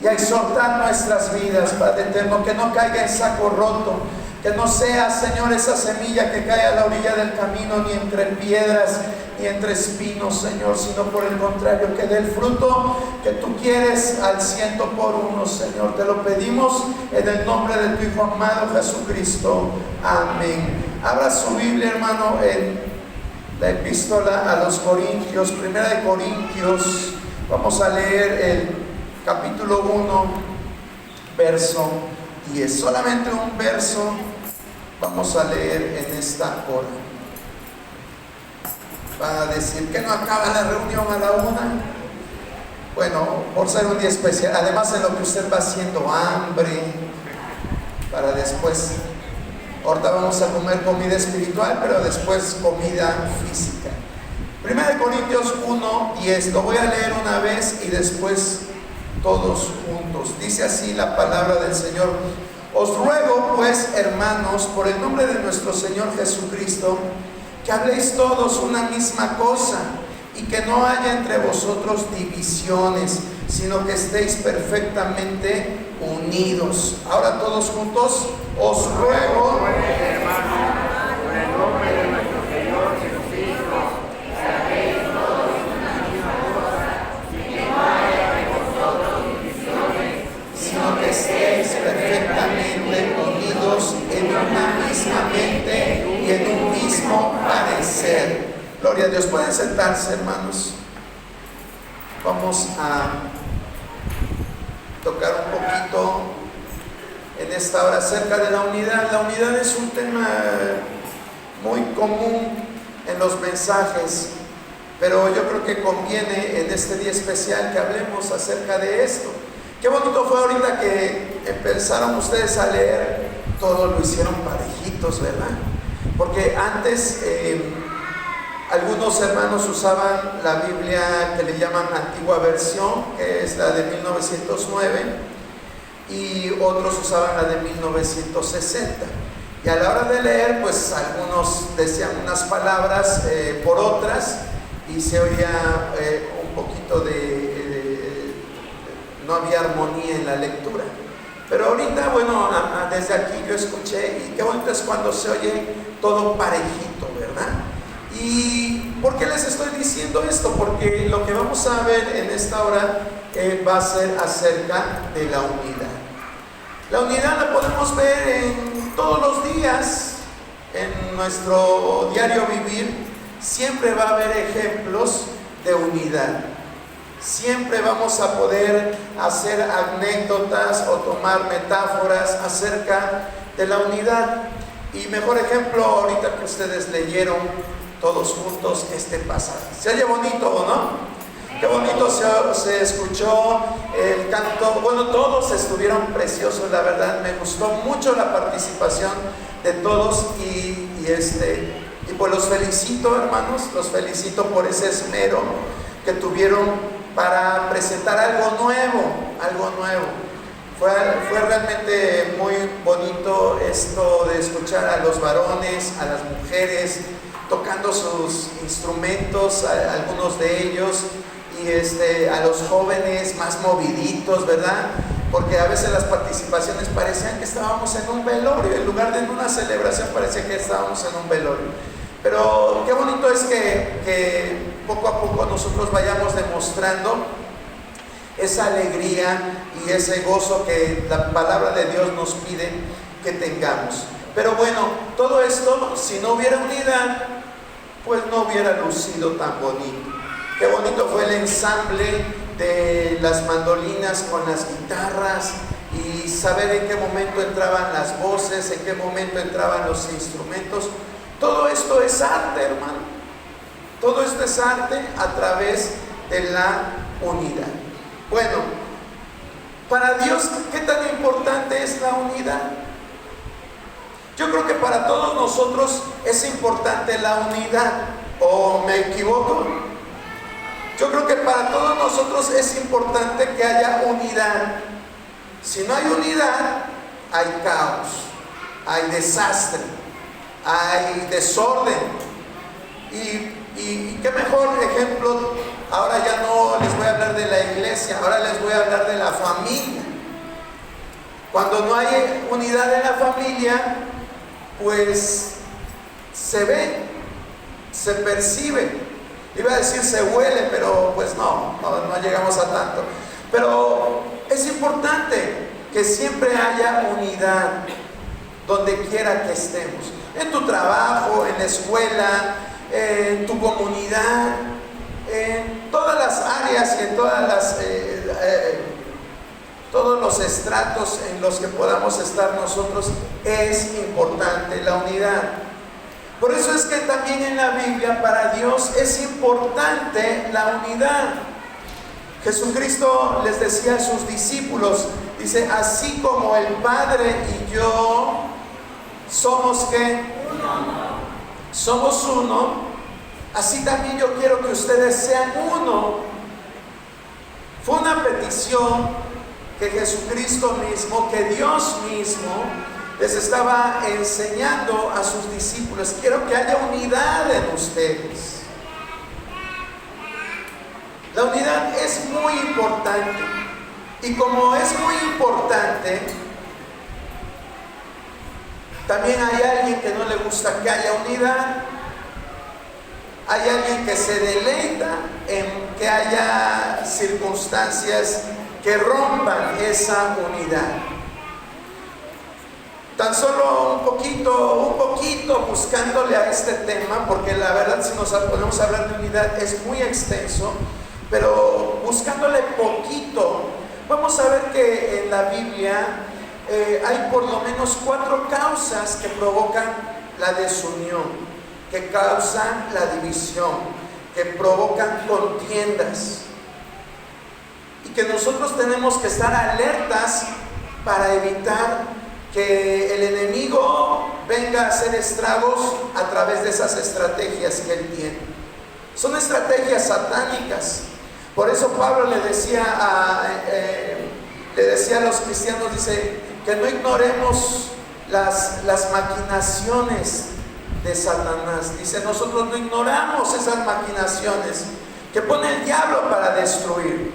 y a exhortar nuestras vidas, Padre eterno, que no caiga en saco roto, que no sea, Señor, esa semilla que cae a la orilla del camino, ni entre piedras, ni entre espinos, Señor, sino por el contrario, que dé el fruto que tú quieres al 100%, Señor. Te lo pedimos en el nombre de tu Hijo amado Jesucristo. Amén. Abra su Biblia, hermano, en la epístola a los Corintios, 1 de Corintios. Vamos a leer el capítulo 1, verso 10. Solamente un verso vamos a leer en esta hora. Va a decir que no acaba la reunión a la 1. Bueno, por ser un día especial, además en lo que usted va haciendo hambre para después. Ahorita vamos a comer comida espiritual, pero después comida física. 1 Corintios 1, 10. Lo voy a leer una vez y después todos juntos. Dice así la palabra del Señor: os ruego pues, hermanos, por el nombre de nuestro Señor Jesucristo, que habléis todos una misma cosa, y que no haya entre vosotros divisiones, sino que estéis perfectamente unidos. Ahora todos juntos: os ruego, hermanos, por el nombre de nuestro Señor Jesucristo, que habléis todos una misma cosa, y que no haya entre vosotros divisiones, sino que estéis perfectamente unidos en una misma mente y en un mismo parecer. Gloria a Dios. Pueden sentarse, hermanos. Vamos a tocar un poquito en esta hora acerca de la unidad. La unidad es un tema muy común en los mensajes, pero yo creo que conviene en este día especial que hablemos acerca de esto. Qué bonito fue ahorita que empezaron ustedes a leer, todos lo hicieron parejitos, ¿verdad? Porque antes algunos hermanos usaban la Biblia que le llaman antigua versión, que es la de 1909, y otros usaban la de 1960. Y a la hora de leer, pues algunos decían unas palabras por otras, y se oía un poquito no había armonía en la lectura. Pero ahorita, bueno, desde aquí yo escuché, y qué bonito es cuando se oye todo parejito, ¿verdad? ¿Y por qué les estoy diciendo esto? Porque lo que vamos a ver en esta hora va a ser acerca de la unidad. La unidad la podemos ver en todos los días, en nuestro diario vivir. Siempre va a haber ejemplos de unidad. Siempre vamos a poder hacer anécdotas o tomar metáforas acerca de la unidad. Y mejor ejemplo, ahorita que ustedes leyeron todos juntos este pasaje. ¿Se oye bonito o no? Qué bonito se escuchó el canto. Bueno, todos estuvieron preciosos, la verdad. Me gustó mucho la participación de todos y pues los felicito, hermanos. Los felicito por ese esmero que tuvieron para presentar algo nuevo, algo nuevo. Fue realmente muy bonito esto de escuchar a los varones, a las mujeres tocando sus instrumentos, algunos de ellos, y a los jóvenes más moviditos, ¿verdad? Porque a veces las participaciones parecían que estábamos en un velorio, en lugar de en una celebración parecía que estábamos en un velorio. Pero qué bonito es que poco a poco nosotros vayamos demostrando esa alegría y ese gozo que la palabra de Dios nos pide que tengamos. Pero bueno, todo esto, si no hubiera unidad, pues no hubiera lucido tan bonito. Qué bonito fue el ensamble de las mandolinas con las guitarras, y saber en qué momento entraban las voces, en qué momento entraban los instrumentos. Todo esto es arte, hermano. Todo esto es arte a través de la unidad. Bueno, para Dios, ¿qué tan importante es la unidad? Yo creo que para todos nosotros es importante la unidad. ¿O me equivoco? Yo creo que para todos nosotros es importante que haya unidad. Si no hay unidad, hay caos, hay desastre, hay desorden. Y qué mejor ejemplo. Ahora ya no les voy a hablar de la iglesia, ahora les voy a hablar de la familia. familia. Cuando no hay unidad en la familia, pues se ve, se percibe. Iba a decir se huele, pero pues no llegamos a tanto. Pero es importante que siempre haya unidad donde quiera que estemos. En tu trabajo, en la escuela, en tu comunidad, en todas las áreas y en todos los estratos en los que podamos estar nosotros, es importante la unidad. Por eso es que también en la Biblia para Dios es importante la unidad. Jesucristo les decía a sus discípulos, dice, así como el Padre y yo somos ¿qué? Somos uno, así también yo quiero que ustedes sean uno. Fue una petición que Jesucristo mismo, que Dios mismo les estaba enseñando a sus discípulos. Quiero que haya unidad en ustedes. La unidad es muy importante. Y como es muy importante, también hay alguien que no le gusta que haya unidad. Hay alguien que se deleita en que haya circunstancias que rompan esa unidad. Tan solo un poquito buscándole a este tema, porque la verdad si nos ponemos a hablar de unidad es muy extenso, pero buscándole poquito, vamos a ver que en la Biblia hay por lo menos 4 causas que provocan la desunión, que causan la división, que provocan contiendas, y que nosotros tenemos que estar alertas para evitar que el enemigo venga a hacer estragos a través de esas estrategias que él tiene. Son estrategias satánicas. Por eso Pablo le decía a los cristianos, dice, que no ignoremos las maquinaciones de Satanás. Dice, nosotros no ignoramos esas maquinaciones que pone el diablo para destruir,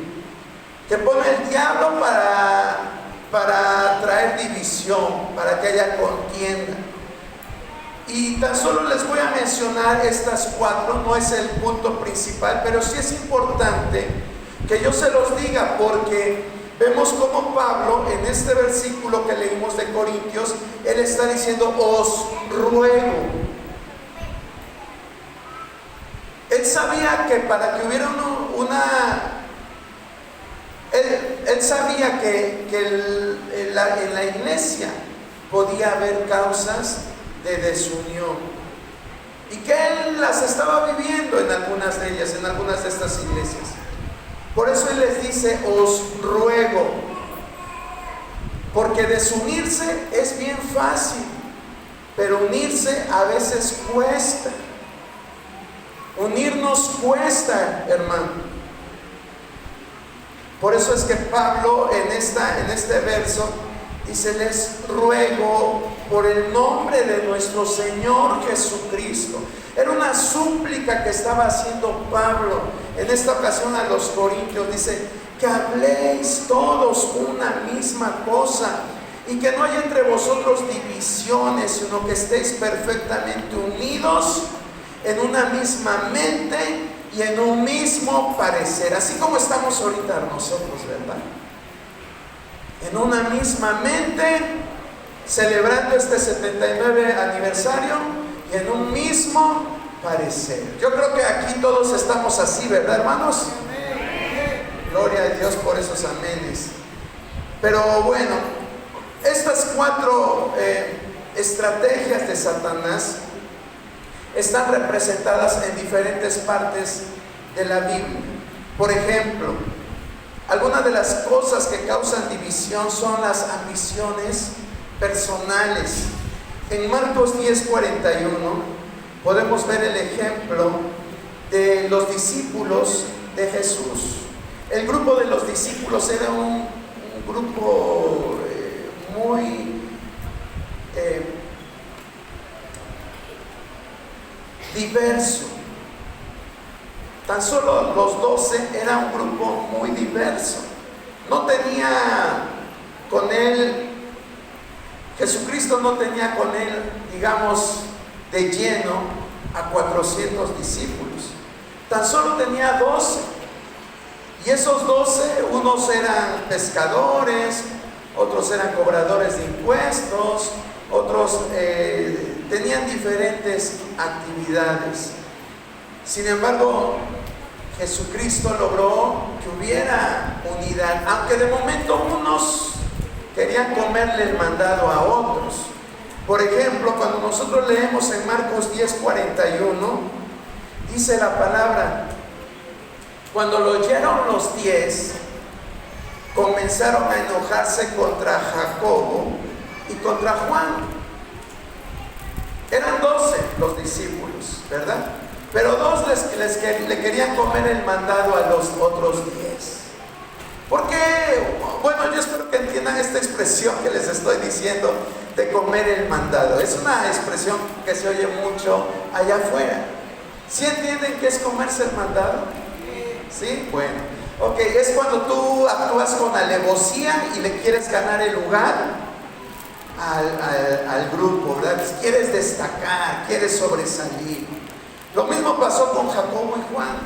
que pone el diablo para traer división, para que haya contienda. Y tan solo les voy a mencionar estas 4, no es el punto principal, pero sí es importante que yo se los diga, porque vemos como Pablo en este versículo que leímos de Corintios, él está diciendo, os ruego. Él sabía que para que hubiera él sabía que en la iglesia podía haber causas de desunión, y que él las estaba viviendo en algunas de ellas, en algunas de estas iglesias. Por eso él les dice, os ruego, porque desunirse es bien fácil, pero unirse a veces cuesta. Unirnos cuesta, hermano. Por eso es que Pablo en este verso dice, les ruego por el nombre de nuestro Señor Jesucristo. Era una súplica que estaba haciendo Pablo en esta ocasión a los corintios. Dice, que habléis todos una misma cosa y que no haya entre vosotros divisiones, sino que estéis perfectamente unidos en una misma mente y en un mismo parecer, así como estamos ahorita nosotros, ¿verdad? En una misma mente, celebrando este 79 aniversario y en un mismo parecer. Yo creo que aquí todos estamos así, ¿verdad, hermanos? Gloria a Dios por esos amenes. Pero bueno, estas 4 estrategias de Satanás están representadas en diferentes partes de la Biblia. Por ejemplo, algunas de las cosas que causan división son las ambiciones personales. En Marcos 10:41 podemos ver el ejemplo de los discípulos de Jesús. El grupo de los discípulos era un grupo muy diverso. Tan solo los 12 era un grupo muy diverso. no tenía con él, Jesucristo no tenía con él, digamos, de lleno a 400 discípulos. Tan solo tenía 12. Y esos 12, unos eran pescadores, otros eran cobradores de impuestos, otros tenían diferentes actividades. Sin embargo, Jesucristo logró que hubiera unidad, aunque de momento unos querían comerle el mandado a otros. Por ejemplo, cuando nosotros leemos en Marcos 10:41, dice la palabra: cuando lo oyeron los 10, comenzaron a enojarse contra Jacobo y contra Juan. Eran 12 los discípulos, ¿verdad? Pero 2 le querían comer el mandado a los otros 10. ¿Por qué? Bueno, yo espero que entiendan esta expresión que les estoy diciendo de comer el mandado. Es una expresión que se oye mucho allá afuera. ¿Sí entienden qué es comerse el mandado? ¿Sí? Bueno, ok, es cuando tú actúas con alevosía y le quieres ganar el lugar al grupo, ¿verdad? Quieres destacar, quieres sobresalir. Lo mismo pasó con Jacobo y Juan.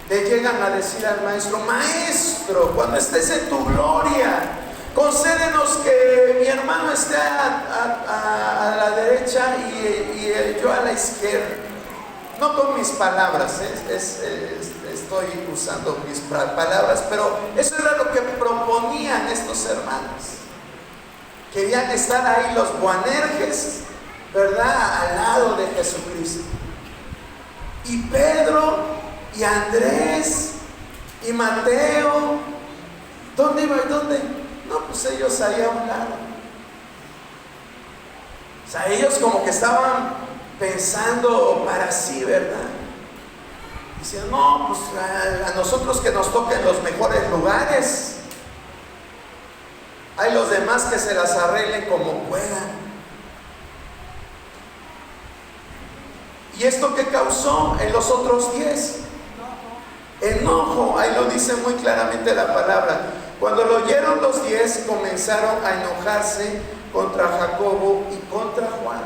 Le llegan a decir al maestro: maestro, cuando estés en tu gloria, concédenos que mi hermano esté a la derecha y yo a la izquierda. No con mis palabras, estoy usando mis palabras, pero eso era lo que proponían estos hermanos. Querían estar ahí los Boanerges, ¿verdad?, al lado de Jesucristo. Y Pedro y Andrés y Mateo, ¿dónde iba y dónde? No, pues ellos ahí a un lado. O sea, ellos como que estaban pensando para sí, ¿verdad? Dicen: no, pues a nosotros que nos toquen los mejores lugares. Hay los demás que se las arreglen como puedan. ¿Y esto qué causó en los otros 10? Enojo. Ahí lo dice muy claramente la palabra. Cuando lo oyeron los 10, comenzaron a enojarse contra Jacobo y contra Juan.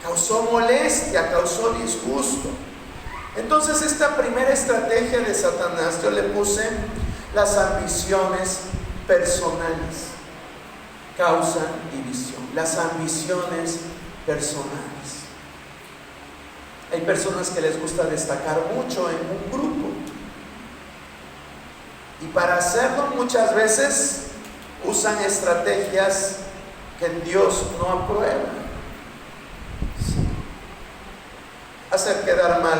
Causó molestia, causó disgusto. Entonces, esta primera estrategia de Satanás, yo le puse las ambiciones personales. Causan división. Las ambiciones personales. Hay personas que les gusta destacar mucho en un grupo. Y para hacerlo muchas veces usan estrategias que Dios no aprueba. Sí. Hacer quedar mal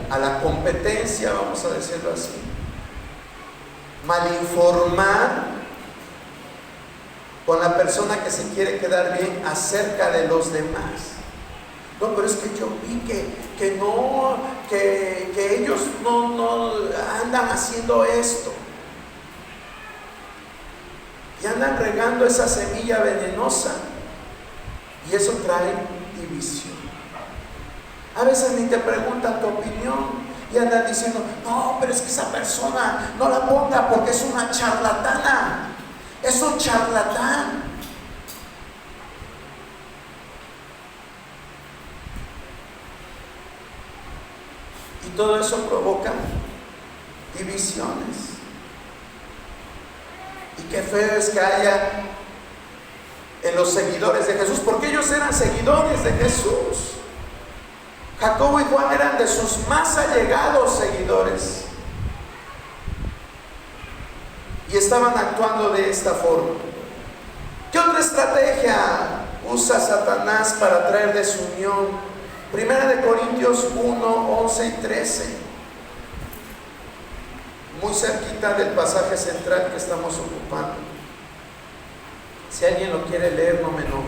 a la competencia, vamos a decirlo así. Malinformar con la persona que se quiere quedar bien acerca de los demás. No, pero es que yo vi que ellos no andan haciendo esto. Y andan regando esa semilla venenosa. Y eso trae división. A veces ni te preguntan tu opinión. Y andan diciendo: no, pero es que esa persona no la ponga porque es una charlatana. Es un charlatán. Y todo eso provoca divisiones. Y qué feo es que haya en los seguidores de Jesús, porque ellos eran seguidores de Jesús. Jacobo y Juan eran de sus más allegados seguidores. Y estaban actuando de esta forma. ¿Qué otra estrategia usa Satanás para traer desunión? Primera de Corintios 1, 11 y 13. Muy cerquita del pasaje central que estamos ocupando. Si alguien lo quiere leer, no me enojo.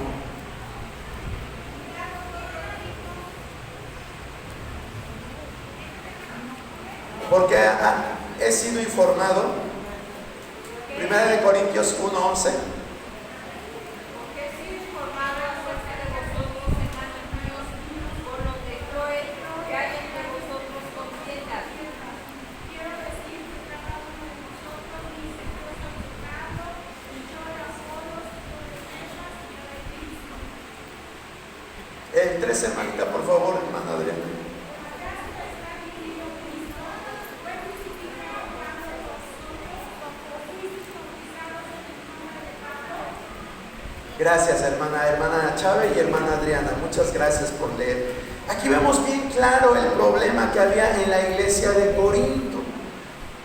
Porque he sido informado. Primera de Corintios 1, 11. El 13, hermanita, por favor, hermana Adriana. Gracias, hermana Chávez y hermana Adriana, muchas gracias por leer. Aquí vemos bien claro el problema que había en la iglesia de Corinto.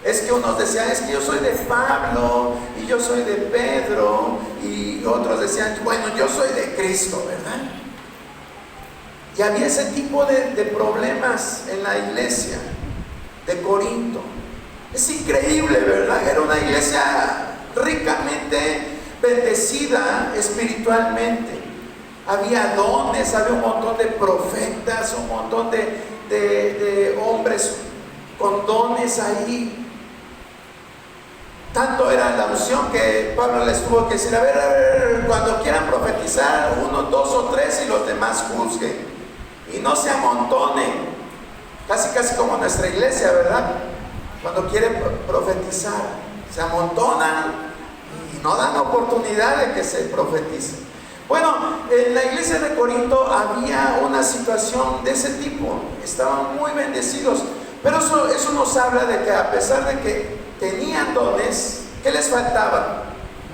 Es que unos decían, es que yo soy de Pablo y yo soy de Pedro, y otros decían, bueno, yo soy de Cristo, ¿verdad? Y había ese tipo de problemas en la iglesia de Corinto. Es increíble, ¿verdad? Era una iglesia ricamente bendecida espiritualmente. Había dones, había un montón de profetas, un montón de hombres con dones ahí. Tanto era la unción que Pablo les tuvo que decir, a ver, cuando quieran profetizar, 1, 2 o 3 y los demás juzguen. Y no se amontonen, casi como nuestra iglesia, ¿verdad? Cuando quieren profetizar, se amontonan y no dan oportunidad de que se profetice. Bueno, en la iglesia de Corinto había una situación de ese tipo, estaban muy bendecidos, pero eso nos habla de que a pesar de que tenían dones, ¿qué les faltaba?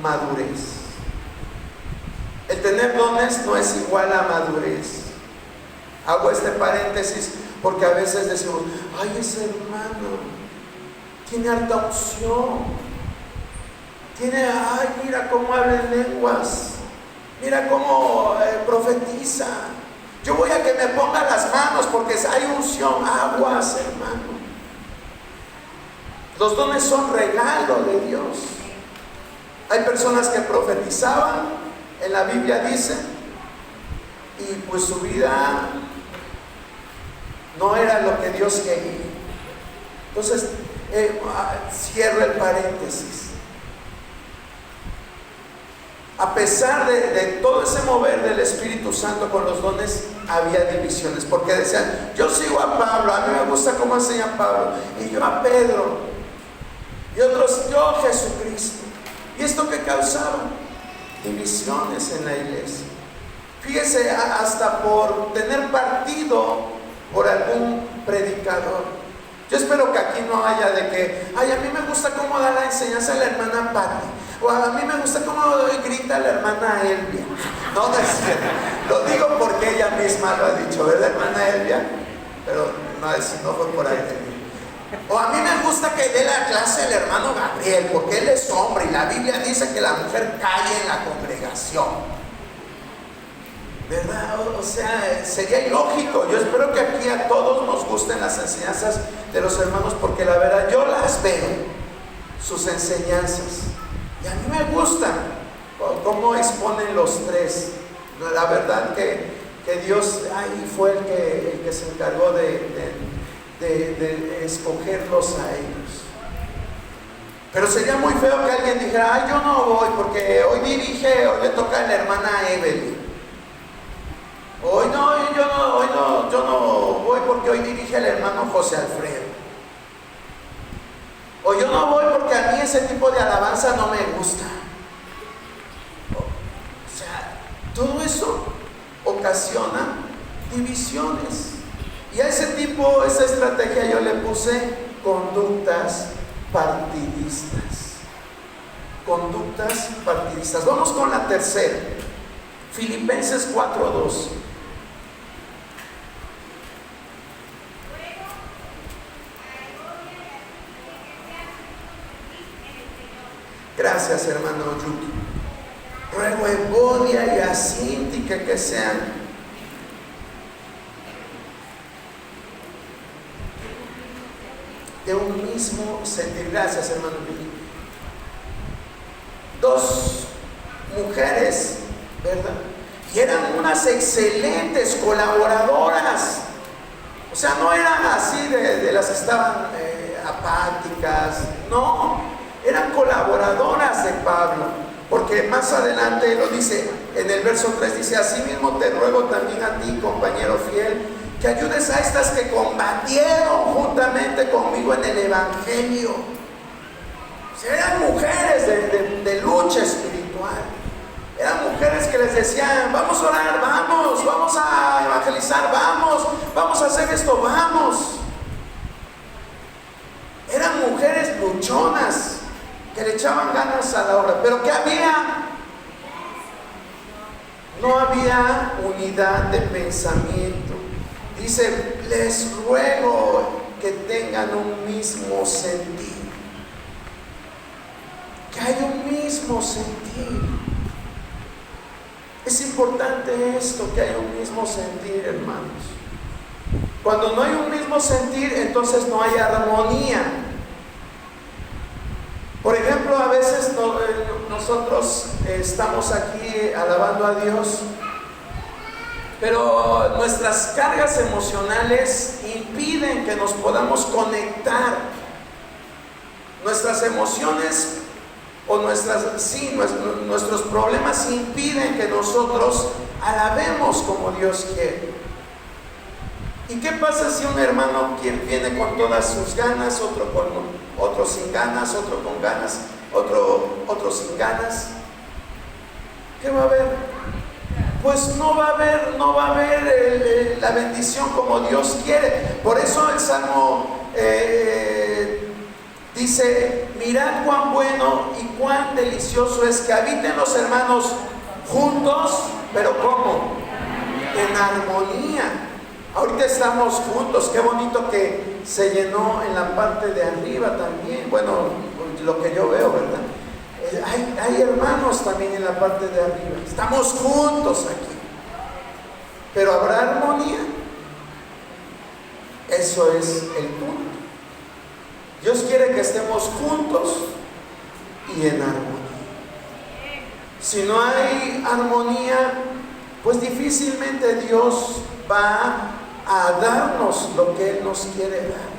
Madurez. El tener dones no es igual a madurez. Hago este paréntesis porque a veces decimos, ay, ese hermano tiene alta unción, ay, mira cómo habla en lenguas, mira cómo profetiza, yo voy a que me ponga las manos porque hay unción. Aguas, hermano. Los dones son regalo de Dios. Hay personas que profetizaban, en la Biblia dice, y pues su vida no era lo que Dios quería. Entonces, cierro el paréntesis. A pesar de todo ese mover del Espíritu Santo con los dones, había divisiones, porque decían, yo sigo a Pablo, a mí me gusta cómo enseña Pablo, y yo a Pedro, y otros, yo a Jesucristo. ¿Y esto qué causaba? Divisiones en la iglesia. Fíjese, hasta por tener partido por algún predicador. Yo espero que aquí no haya de que, ay, a mí me gusta cómo da la enseñanza la hermana Patti, o a mí me gusta cómo grita la hermana Elvia. No, no es cierto. Lo digo porque ella misma lo ha dicho, ¿verdad, hermana Elvia? Pero no fue por ahí. O a mí me gusta que dé la clase el hermano Gabriel, porque él es hombre y la Biblia dice que la mujer calle en la congregación, ¿verdad? O sea, sería ilógico. Yo espero que aquí a todos nos gusten las enseñanzas de los hermanos, porque la verdad yo las veo, sus enseñanzas, y a mí me gusta cómo exponen los tres. La verdad que Dios ahí fue el que se encargó de escogerlos a ellos. Pero sería muy feo que alguien dijera, ay, yo no voy porque hoy le toca a la hermana Evelyn. Hoy yo no voy porque hoy dirige el hermano José Alfredo. O yo no voy porque a mí ese tipo de alabanza no me gusta. O sea, todo eso ocasiona divisiones. Y a esa estrategia yo le puse conductas partidistas. Conductas partidistas. Vamos con la tercera. Filipenses 4:2. Gracias, hermano Yuki. Ruego a Evodia y a Cinti que sean de un mismo sentir. Gracias, hermano Yuki. Dos mujeres, ¿verdad? Y eran unas excelentes colaboradoras. O sea, no eran así de las que estaban apáticas, no, eran colaboradoras de Pablo, porque más adelante lo dice, en el verso 3 dice, asimismo te ruego también a ti, compañero fiel, que ayudes a estas que combatieron juntamente conmigo en el Evangelio. O sea, eran mujeres de lucha espiritual. Eran mujeres que les decían, vamos a orar, vamos a evangelizar, vamos a hacer esto, vamos. Eran mujeres luchonas que le echaban ganas a la obra, pero ¿qué había? No había unidad de pensamiento. Dice, les ruego que tengan un mismo sentir. Que haya un mismo sentir. Es importante esto, que haya un mismo sentir, hermanos. Cuando no hay un mismo sentir, entonces no hay armonía. Por ejemplo, a veces nosotros estamos aquí alabando a Dios, pero nuestras cargas emocionales impiden que nos podamos conectar. Nuestras emociones o nuestros problemas impiden que nosotros alabemos como Dios quiere. ¿Y qué pasa si un hermano viene con todas sus ganas, otro sin ganas, otro con ganas, otro sin ganas? ¿Qué va a haber? Pues no va a haber la bendición como Dios quiere. Por eso el Salmo dice, mirad cuán bueno y cuán delicioso es que habiten los hermanos juntos, pero ¿cómo? En armonía. Ahorita estamos juntos, qué bonito que se llenó en la parte de arriba también. Bueno, lo que yo veo, ¿verdad? Hay hermanos también en la parte de arriba. Estamos juntos aquí. Pero ¿habrá armonía? Eso es el punto. Dios quiere que estemos juntos y en armonía. Si no hay armonía, pues difícilmente Dios va a darnos lo que Él nos quiere dar.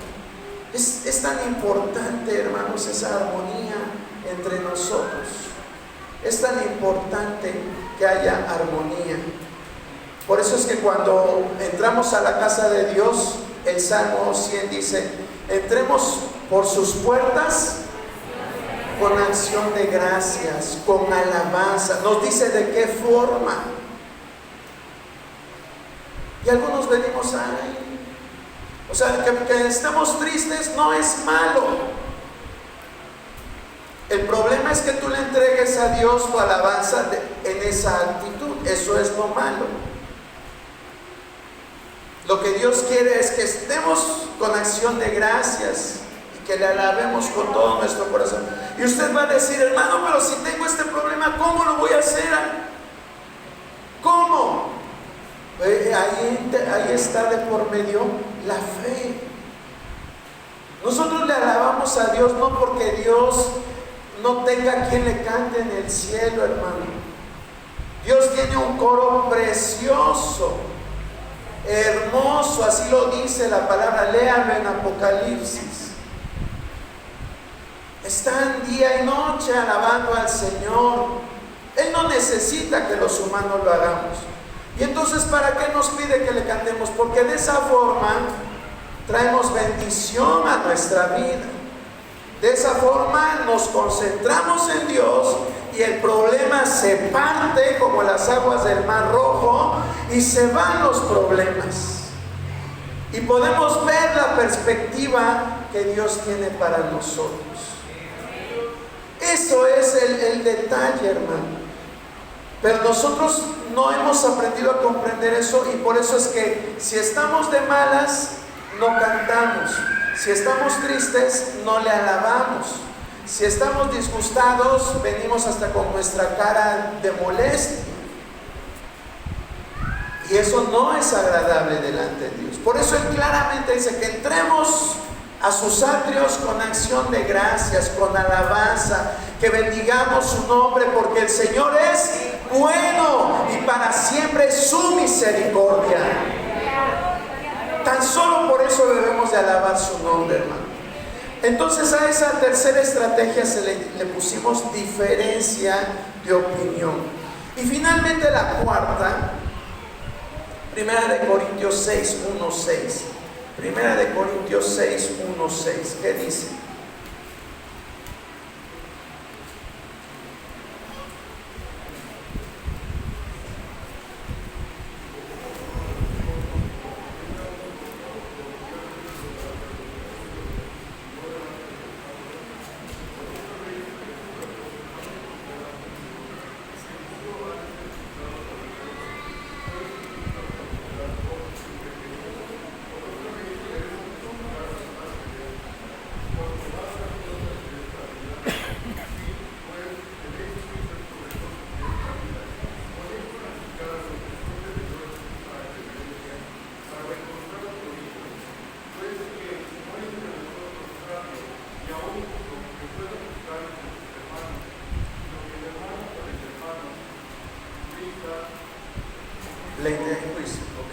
Es tan importante, hermanos, esa armonía entre nosotros. Es tan importante que haya armonía. Por eso es que cuando entramos a la casa de Dios, el Salmo 100 dice, entremos por sus puertas con acción de gracias, con alabanza. Nos dice de qué forma. Y algunos venimos ahí. O sea, que estemos tristes no es malo. El problema es que tú le entregues a Dios tu alabanza en esa actitud. Eso es lo malo. Lo que Dios quiere es que estemos con acción de gracias y que le alabemos con todo nuestro corazón. Y usted va a decir, hermano, pero si tengo este problema, ¿cómo lo voy a hacer? ¿Cómo? Ahí está de por medio la fe. Nosotros le alabamos a Dios no porque Dios no tenga quien le cante en el cielo, hermano. Dios tiene un coro precioso, hermoso, así lo dice la palabra. Léame en Apocalipsis. Están día y noche alabando al Señor. Él no necesita que los humanos lo hagamos. Y entonces, ¿para qué nos pide que le cantemos? Porque de esa forma traemos bendición a nuestra vida. De esa forma nos concentramos en Dios y el problema se parte como las aguas del Mar Rojo y se van los problemas. Y podemos ver la perspectiva que Dios tiene para nosotros. Eso es el detalle, hermano. Pero nosotros no hemos aprendido a comprender eso y por eso es que si estamos de malas, no cantamos. Si estamos tristes, no le alabamos. Si estamos disgustados, venimos hasta con nuestra cara de molestia. Y eso no es agradable delante de Dios. Por eso Él claramente dice que entremos a sus atrios con acción de gracias, con alabanza, que bendigamos su nombre, porque el Señor es bueno y para siempre es su misericordia. Tan solo por eso debemos de alabar su nombre, hermano. Entonces a esa tercera estrategia le pusimos diferencia de opinión. Y finalmente la cuarta, 1 Corintios 6, 1, 6. 1 Corintios 6, 1, 6. ¿Qué dice? pleitea en juicio. Ok.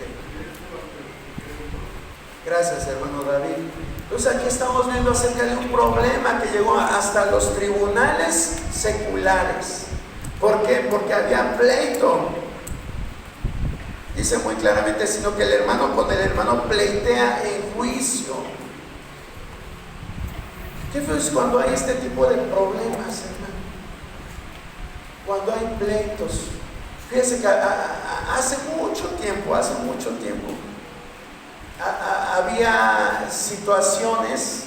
Gracias, hermano David. Entonces aquí estamos viendo acerca de un problema que llegó hasta los tribunales seculares. ¿Por qué? Porque había pleito. Dice muy claramente, sino que el hermano con el hermano pleitea en juicio. ¿Qué feo es cuando hay este tipo de problemas, hermano? Cuando hay pleitos. Fíjense que hace mucho tiempo, había situaciones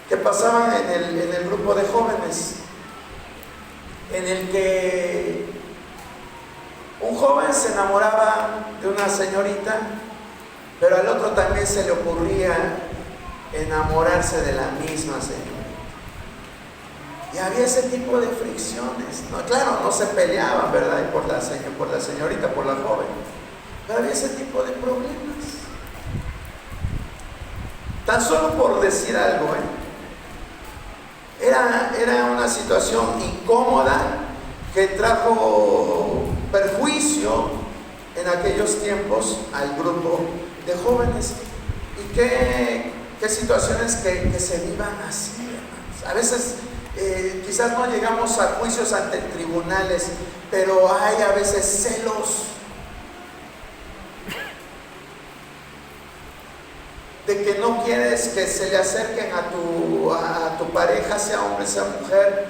que pasaban en el grupo de jóvenes, en el que un joven se enamoraba de una señorita, pero al otro también se le ocurría enamorarse de la misma señorita. Y había ese tipo de fricciones. No, claro, no se peleaban, ¿verdad? Por la señorita, por la joven. Pero había ese tipo de problemas. Tan solo por decir algo, Era una situación incómoda que trajo perjuicio en aquellos tiempos al grupo de jóvenes. Y qué situaciones que se vivan así, hermanos. A veces quizás no llegamos a juicios ante tribunales, pero hay a veces celos de que no quieres que se le acerquen a tu pareja, sea hombre, sea mujer,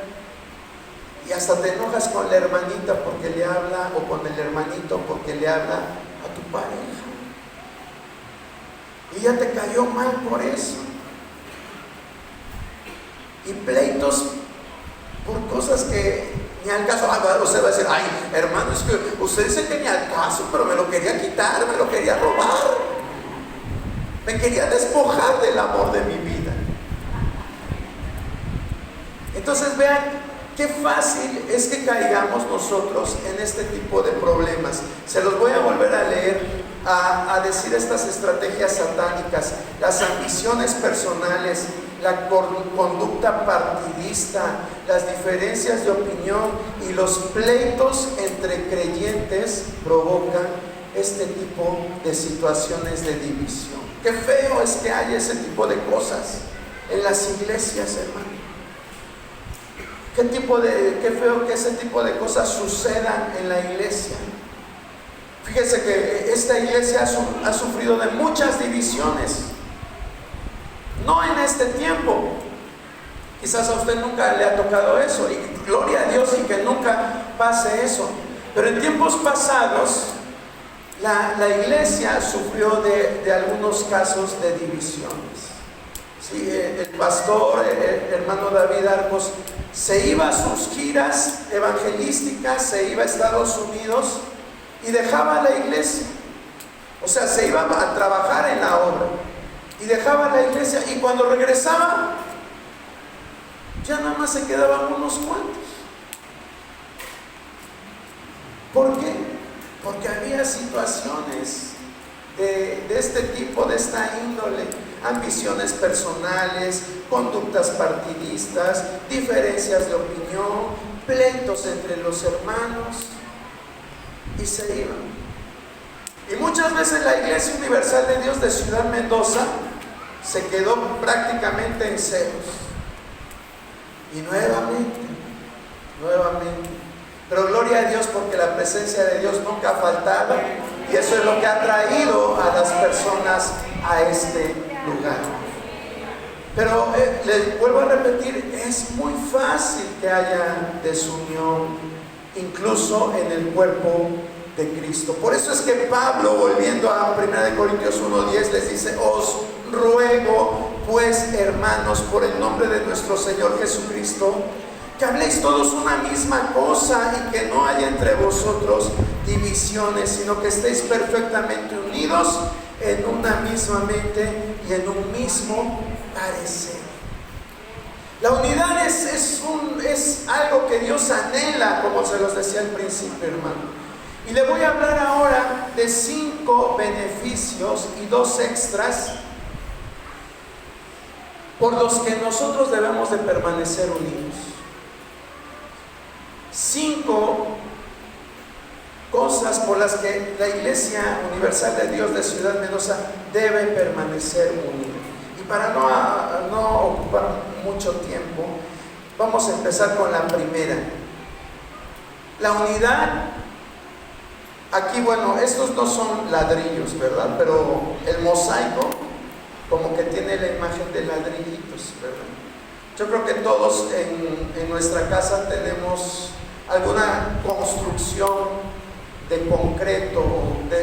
y hasta te enojas con la hermanita porque le habla, o con el hermanito porque le habla a tu pareja, y ya te cayó mal por eso. Y pleitos por cosas que ni al caso. Usted va a decir, ay, hermano, es que usted dice que ni al caso, pero me lo quería quitar, me lo quería robar, me quería despojar del amor de mi vida. Entonces vean qué fácil es que caigamos nosotros en este tipo de problemas. Se los voy a volver a leer, a decir estas estrategias satánicas: las ambiciones personales, la conducta partidista, las diferencias de opinión y los pleitos entre creyentes provocan este tipo de situaciones de división. Qué feo es que haya ese tipo de cosas en las iglesias, hermano. Qué feo que ese tipo de cosas sucedan en la iglesia. Fíjese que esta iglesia ha sufrido de muchas divisiones. No en este tiempo. Quizás a usted nunca le ha tocado eso, y gloria a Dios y que nunca pase eso. Pero en tiempos pasados, la iglesia sufrió de algunos casos de divisiones. Sí, el pastor, el hermano David Arcos, se iba a sus giras evangelísticas, se iba a Estados Unidos y dejaba la iglesia. O sea, se iba a trabajar en la obra y dejaba la iglesia, y cuando regresaba ya nada más se quedaban unos cuantos. ¿Por qué? Porque había situaciones de este tipo, de esta índole: ambiciones personales, conductas partidistas, diferencias de opinión, pleitos entre los hermanos, y se iban. Y muchas veces la Iglesia Universal de Dios de Ciudad Mendoza se quedó prácticamente en ceros. Y nuevamente. Pero gloria a Dios, porque la presencia de Dios nunca ha faltado, y eso es lo que ha traído a las personas a este lugar. Pero les vuelvo a repetir, es muy fácil que haya desunión, incluso en el cuerpo de Cristo. Por eso es que Pablo, volviendo a 1 Corintios 1:10, les dice: os ruego pues, hermanos, por el nombre de nuestro Señor Jesucristo, que habléis todos una misma cosa, y que no haya entre vosotros divisiones, sino que estéis perfectamente unidos en una misma mente y en un mismo parecer. La unidad es algo que Dios anhela, como se los decía al principio, hermano. Y le voy a hablar ahora de 5 beneficios y 2 extras por los que nosotros debemos de permanecer unidos. 5 cosas por las que la Iglesia Universal de Dios de Ciudad Mendoza debe permanecer unida. Y para no ocupar mucho tiempo, vamos a empezar con la primera. La unidad, aquí bueno, estos no son ladrillos, ¿verdad? Pero el mosaico como que tiene la imagen de ladrillitos, ¿verdad? Yo creo que todos en nuestra casa tenemos alguna construcción de concreto,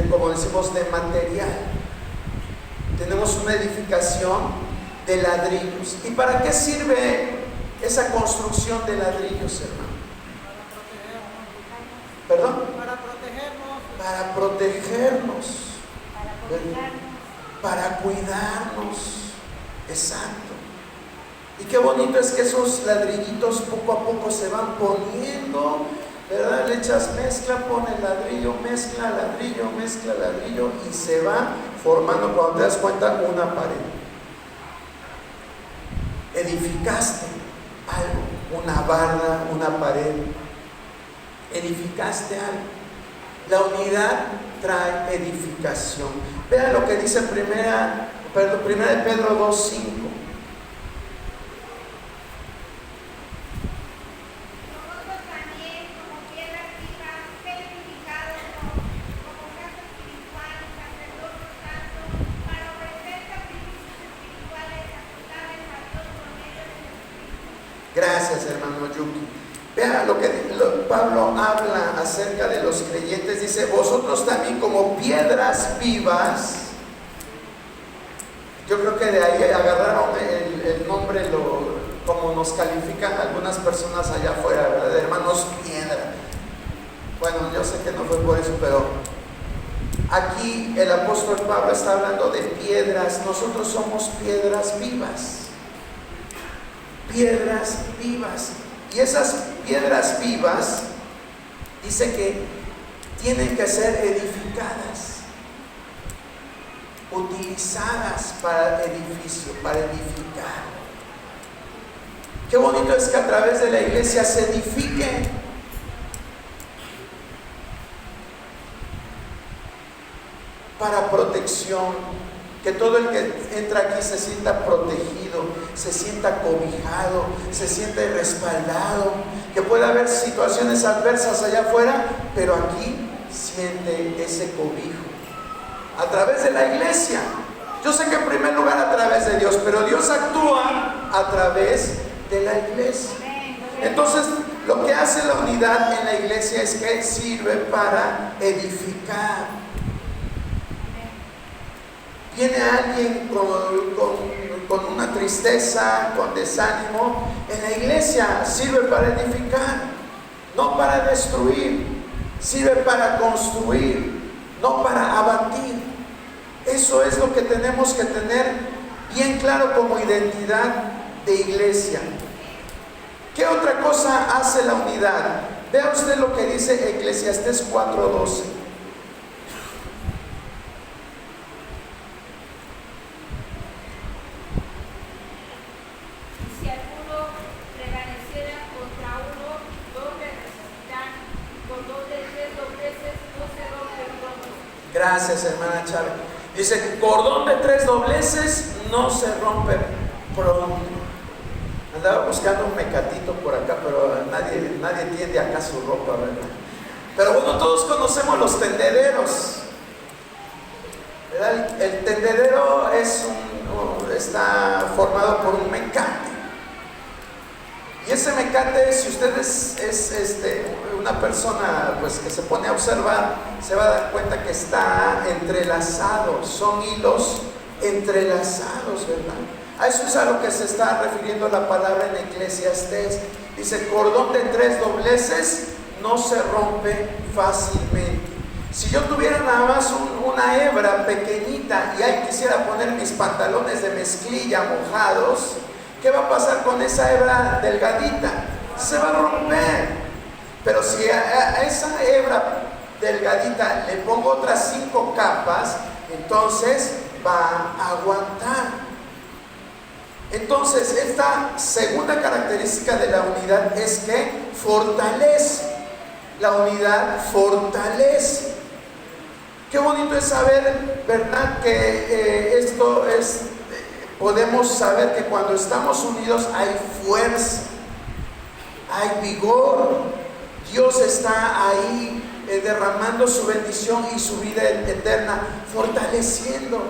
como decimos, de material. Tenemos una edificación de ladrillos. ¿Y para qué sirve esa construcción de ladrillos, hermano? ¿Perdón? Para protegernos. Para cuidarnos. Exacto. Y qué bonito es que esos ladrillitos poco a poco se van poniendo, ¿verdad? Le echas mezcla, pone ladrillo, mezcla ladrillo y se va formando, cuando te das cuenta, una pared. Edificaste algo, una barda, una pared. Edificaste algo. La unidad trae edificación. Vean lo que dice primera de Pedro 2:5. Gracias, hermano Yuki. Vean lo que Pablo habla acerca de los creyentes. Dice, vosotros también como piedras vivas. Yo creo que de ahí agarraron el nombre, como nos califican algunas personas allá afuera, ¿verdad? De hermanos piedra. Bueno, yo sé que no fue por eso, pero aquí el apóstol Pablo está hablando de piedras. Nosotros somos piedras vivas. Piedras vivas. Y esas piedras vivas, dice que tienen que ser edificadas, utilizadas para edificio, para edificar. Qué bonito es que a través de la iglesia se edifique. Para protección. Que todo el que entra aquí se sienta protegido, se sienta cobijado, se siente respaldado, que pueda haber situaciones adversas allá afuera, pero aquí siente ese cobijo. A través de la iglesia. Yo sé que en primer lugar a través de Dios, pero Dios actúa a través de la iglesia. Entonces, lo que hace la unidad en la iglesia es que sirve para edificar. Viene alguien con una tristeza, con desánimo, en la iglesia sirve para edificar, no para destruir, sirve para construir, no para abatir. Eso es lo que tenemos que tener bien claro como identidad de iglesia. ¿Qué otra cosa hace la unidad? Vea usted lo que dice Eclesiastés 4:12. Gracias, hermana Chávez. Dice, cordón de 3 dobleces no se rompe pronto. Andaba buscando un mecatito por acá, pero nadie tiende acá su ropa, ¿verdad? Pero bueno, todos conocemos los tendederos, ¿verdad? El tendedero está formado por un mecate. Y ese mecate, si usted es una persona pues, que se pone a observar, se va a dar cuenta que está entrelazado, son hilos entrelazados, ¿verdad? A eso es a lo que se está refiriendo la palabra en Eclesiastés. Dice, cordón de 3 dobleces no se rompe fácilmente. Si yo tuviera nada más una hebra pequeñita y ahí quisiera poner mis pantalones de mezclilla mojados, ¿qué va a pasar con esa hebra delgadita? Se va a romper. Pero si a esa hebra delgadita le pongo otras 5 capas, entonces va a aguantar. Entonces, esta segunda característica de la unidad es que fortalece. La unidad fortalece. Qué bonito es saber, ¿verdad? Que esto es, podemos saber que cuando estamos unidos hay fuerza, hay vigor. Dios está ahí derramando su bendición y su vida eterna, fortaleciendo.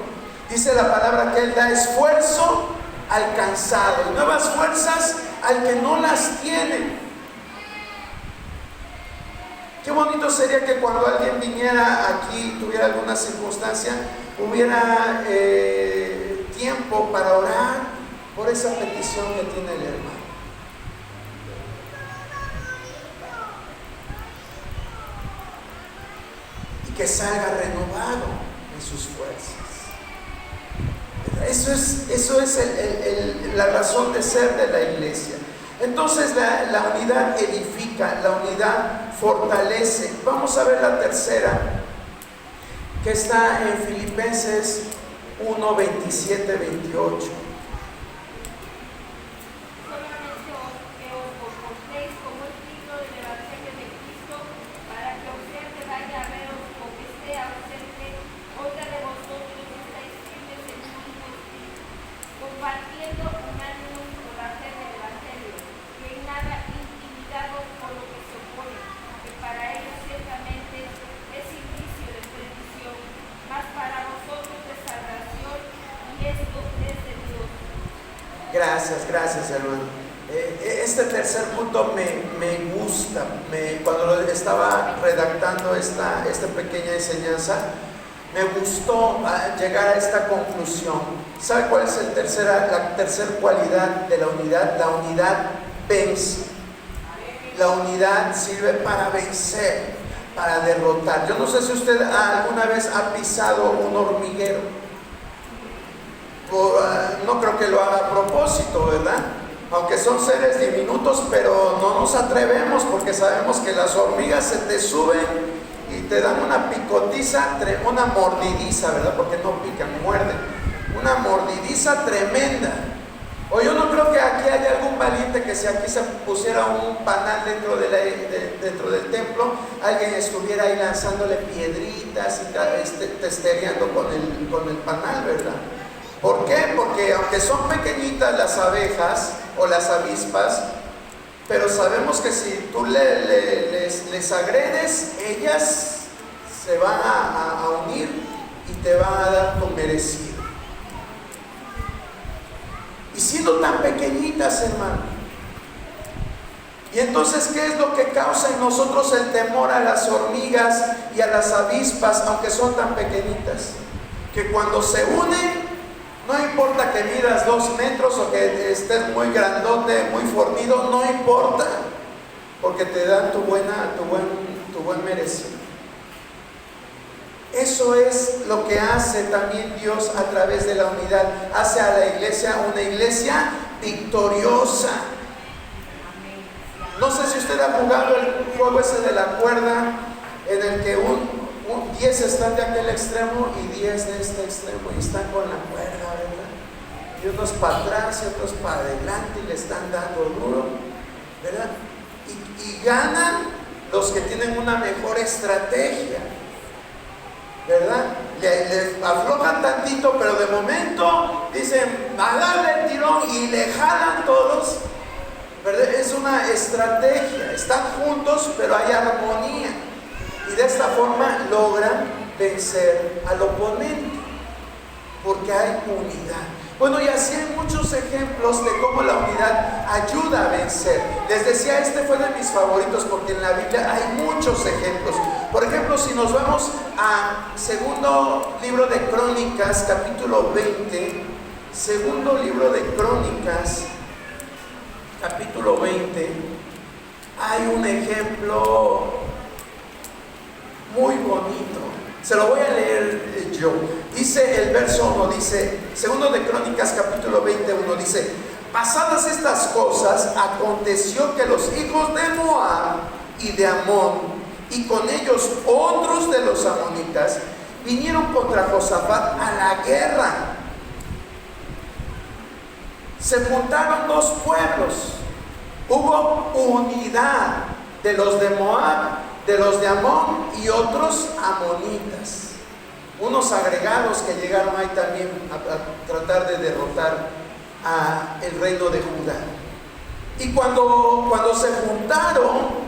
Dice la palabra que Él da esfuerzo al cansado y nuevas fuerzas al que no las tiene. Qué bonito sería que cuando alguien viniera aquí, tuviera alguna circunstancia, hubiera tiempo para orar por esa petición que tiene el hermano. Y que salga renovado en sus fuerzas. Eso es la razón de ser de la iglesia. Entonces la unidad edifica, la unidad fortalece. Vamos a ver la tercera, que está en Filipenses 1, 27, 28. Gracias hermano. Este tercer punto me gusta. Cuando estaba redactando esta pequeña enseñanza, me gustó llegar a esta conclusión. ¿Sabe cuál es la tercera cualidad de la unidad? La unidad vence. La unidad sirve para vencer, para derrotar. Yo no sé si usted alguna vez ha pisado un hormiguero. No creo que lo haga a propósito, ¿verdad? Aunque son seres diminutos, pero no nos atrevemos porque sabemos que las hormigas se te suben y te dan una picotiza, una mordidiza, ¿verdad? Porque no pican, muerden. Una mordidiza tremenda. O yo no creo que aquí haya algún valiente que si aquí se pusiera un panal dentro del templo, alguien estuviera ahí lanzándole piedritas y testereando con el panal, ¿verdad? ¿Por qué? Porque aunque son pequeñitas las abejas o las avispas, pero sabemos que si tú les agredes, ellas se van a unir y te van a dar tu merecido. Y siendo tan pequeñitas, hermano. Y entonces, ¿qué es lo que causa en nosotros el temor a las hormigas y a las avispas, aunque son tan pequeñitas? Que cuando se unen, no importa que midas 2 metros o que estés muy grandote, muy fornido, no importa, porque te dan tu buen merecido. Eso es lo que hace también Dios a través de la unidad. Hace a la iglesia una iglesia victoriosa. No sé si usted ha jugado el juego ese de la cuerda, en el que 10 están de aquel extremo y 10 de este extremo y están con la cuerda, ¿verdad? Y unos para atrás y otros para adelante y le están dando duro, ¿verdad? Y ganan los que tienen una mejor estrategia, ¿verdad? Le aflojan tantito, pero de momento dicen, a darle el tirón y le jalan todos, ¿verdad? Es una estrategia, están juntos, pero hay armonía. Y de esta forma logran vencer al oponente, porque hay unidad. Bueno, y así hay muchos ejemplos de cómo la unidad ayuda a vencer. Les decía, este fue de mis favoritos porque en la Biblia hay muchos ejemplos. Por ejemplo, si nos vamos a segundo libro de Crónicas, capítulo 20, segundo libro de Crónicas, capítulo 20, hay un ejemplo muy bonito. Se lo voy a leer yo. Dice el verso 1, dice, segundo de Crónicas capítulo 21, dice, pasadas estas cosas, aconteció que los hijos de Moab y de Amón, y con ellos otros de los amonitas, vinieron contra Josafat a la guerra. Se juntaron 2 pueblos, hubo unidad de los de Moab de los de Amón y otros amonitas, unos agregados que llegaron ahí también a tratar de derrotar a el reino de Judá. Y cuando se juntaron,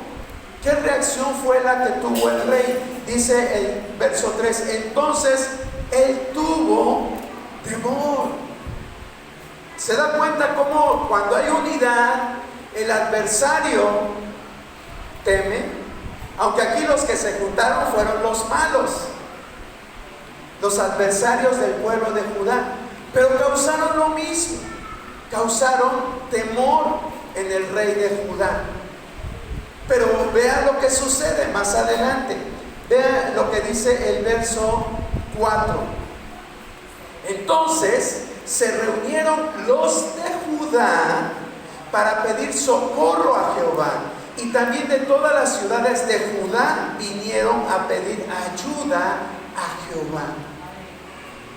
¿qué reacción fue la que tuvo el rey? Dice el verso 3, entonces él tuvo temor. ¿Se da cuenta cómo cuando hay unidad, el adversario teme? Aunque aquí los que se juntaron fueron los malos, los adversarios del pueblo de Judá, pero causaron lo mismo, causaron temor en el rey de Judá. Pero vea lo que sucede más adelante. Vea lo que dice el verso 4. Entonces se reunieron los de Judá para pedir socorro a Jehová, y también de todas las ciudades de Judá vinieron a pedir ayuda a Jehová.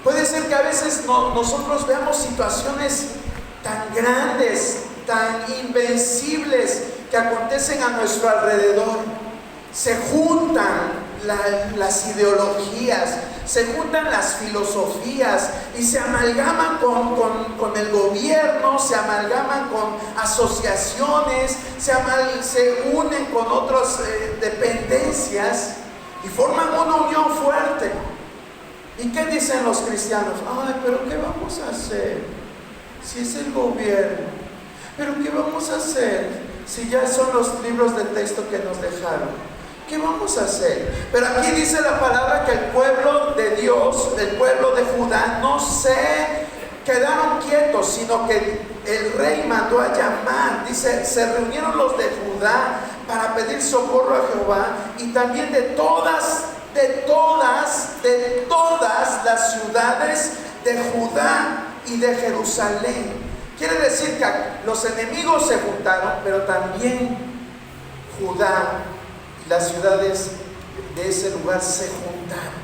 Puede ser que a veces nosotros veamos situaciones tan grandes, tan invencibles que acontecen a nuestro alrededor. Se juntan las ideologías, se juntan las filosofías y se amalgaman con el gobierno, se amalgaman con asociaciones, se unen con otras dependencias y forman una unión fuerte. ¿Y qué dicen los cristianos? Ay, pero ¿qué vamos a hacer si es el gobierno? ¿Pero qué vamos a hacer si ya son los libros de texto que nos dejaron? ¿Qué vamos a hacer? Pero aquí dice la palabra que el pueblo de Dios, el pueblo de Judá, no se quedaron quietos, sino que el rey mandó a llamar. Dice, se reunieron los de Judá para pedir socorro a Jehová, y también de todas las ciudades de Judá y de Jerusalén. Quiere decir que los enemigos se juntaron, pero también Judá y las ciudades de ese lugar se juntaron.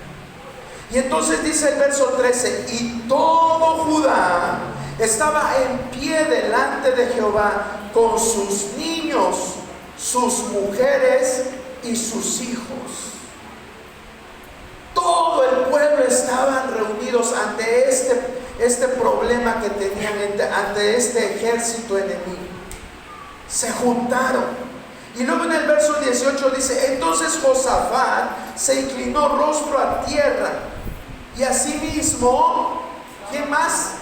Y entonces dice el verso 13, y todo Judá estaba en pie delante de Jehová con sus niños, sus mujeres y sus hijos. Todo el pueblo estaban reunidos ante este problema que tenían, ante este ejército enemigo. Se juntaron. Y luego en el verso 18 dice, entonces Josafat se inclinó rostro a tierra, y asimismo, ¿quién más?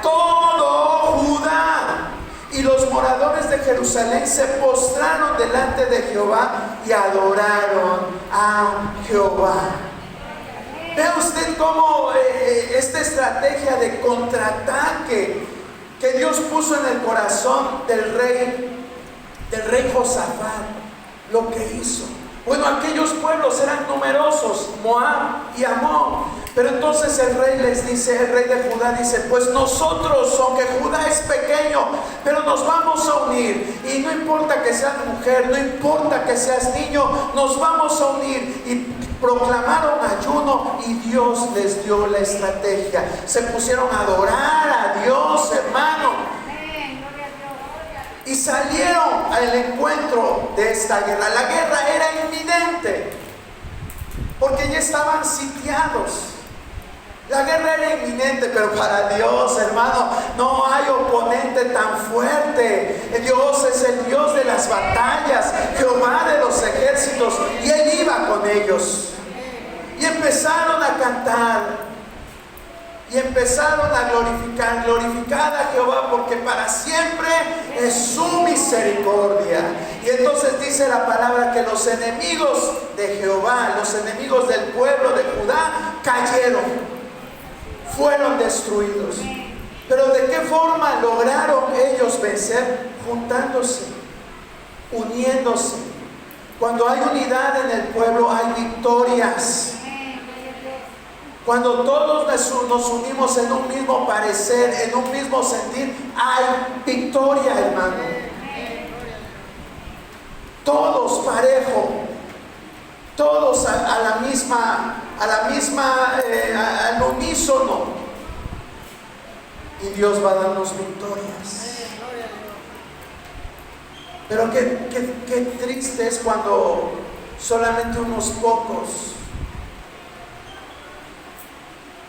Todo Judá y los moradores de Jerusalén se postraron delante de Jehová y adoraron a Jehová. Vea usted cómo esta estrategia de contraataque que Dios puso en el corazón del rey Josafat, lo que hizo. Bueno, aquellos pueblos eran numerosos, Moab y Amón. Pero entonces el rey de Judá dice, pues nosotros, aunque Judá es pequeño, pero nos vamos a unir. Y no importa que seas mujer, no importa que seas niño, nos vamos a unir. Y proclamaron ayuno y Dios les dio la estrategia. Se pusieron a adorar a Dios, hermano. Y salieron al encuentro de esta guerra. La guerra era inminente, porque ya estaban sitiados. La guerra era inminente, pero para Dios, hermano, no hay oponente tan fuerte. Dios es el Dios de las batallas, Jehová de los ejércitos, y Él iba con ellos. Y empezaron a cantar. Y empezaron a glorificar a Jehová, porque para siempre es su misericordia. Y entonces dice la palabra que los enemigos de Jehová, los enemigos del pueblo de Judá, cayeron, fueron destruidos. Pero ¿de qué forma lograron ellos vencer? Juntándose, uniéndose. Cuando hay unidad en el pueblo hay victorias. Cuando todos nos unimos en un mismo parecer, en un mismo sentir, hay victoria, hermano. Todos parejo, todos al unísono. Y Dios va a darnos victorias. Pero qué triste es cuando solamente unos pocos,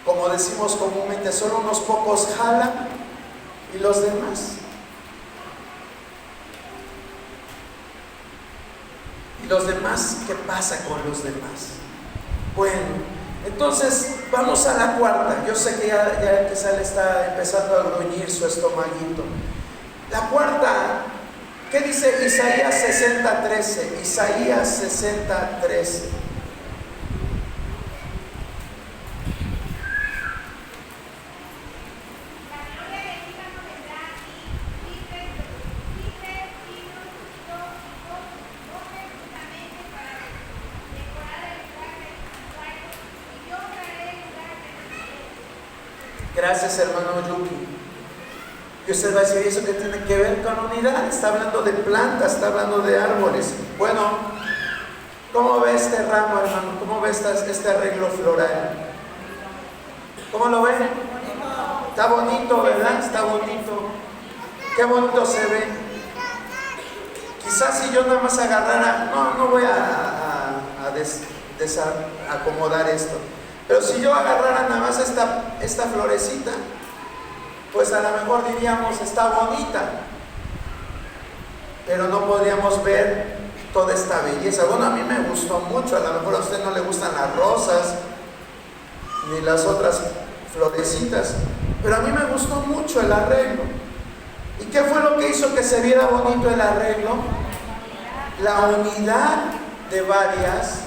como decimos comúnmente, solo unos pocos jalan y los demás. ¿Y los demás? ¿Qué pasa con los demás? Bueno, entonces vamos a la cuarta. Yo sé que ya que sale está empezando a gruñir su estomaguito. La cuarta, ¿qué dice Isaías 60:13? Isaías 60:13. Gracias, hermano Yuki. Y usted va a decir, ¿y eso qué tiene que ver con unidad? Está hablando de plantas, está hablando de árboles. Bueno, ¿cómo ve este ramo, hermano? ¿Cómo ve este arreglo floral? ¿Cómo lo ve? Está bonito, ¿verdad? Está bonito. Qué bonito se ve. Quizás si yo nada más agarrara, no voy a desacomodar esto. Pero si yo agarrara nada más esta florecita, pues a lo mejor diríamos, está bonita, pero no podríamos ver toda esta belleza. Bueno, a mí me gustó mucho, a lo mejor a usted no le gustan las rosas, ni las otras florecitas, pero a mí me gustó mucho el arreglo. ¿Y qué fue lo que hizo que se viera bonito el arreglo? La unidad de varias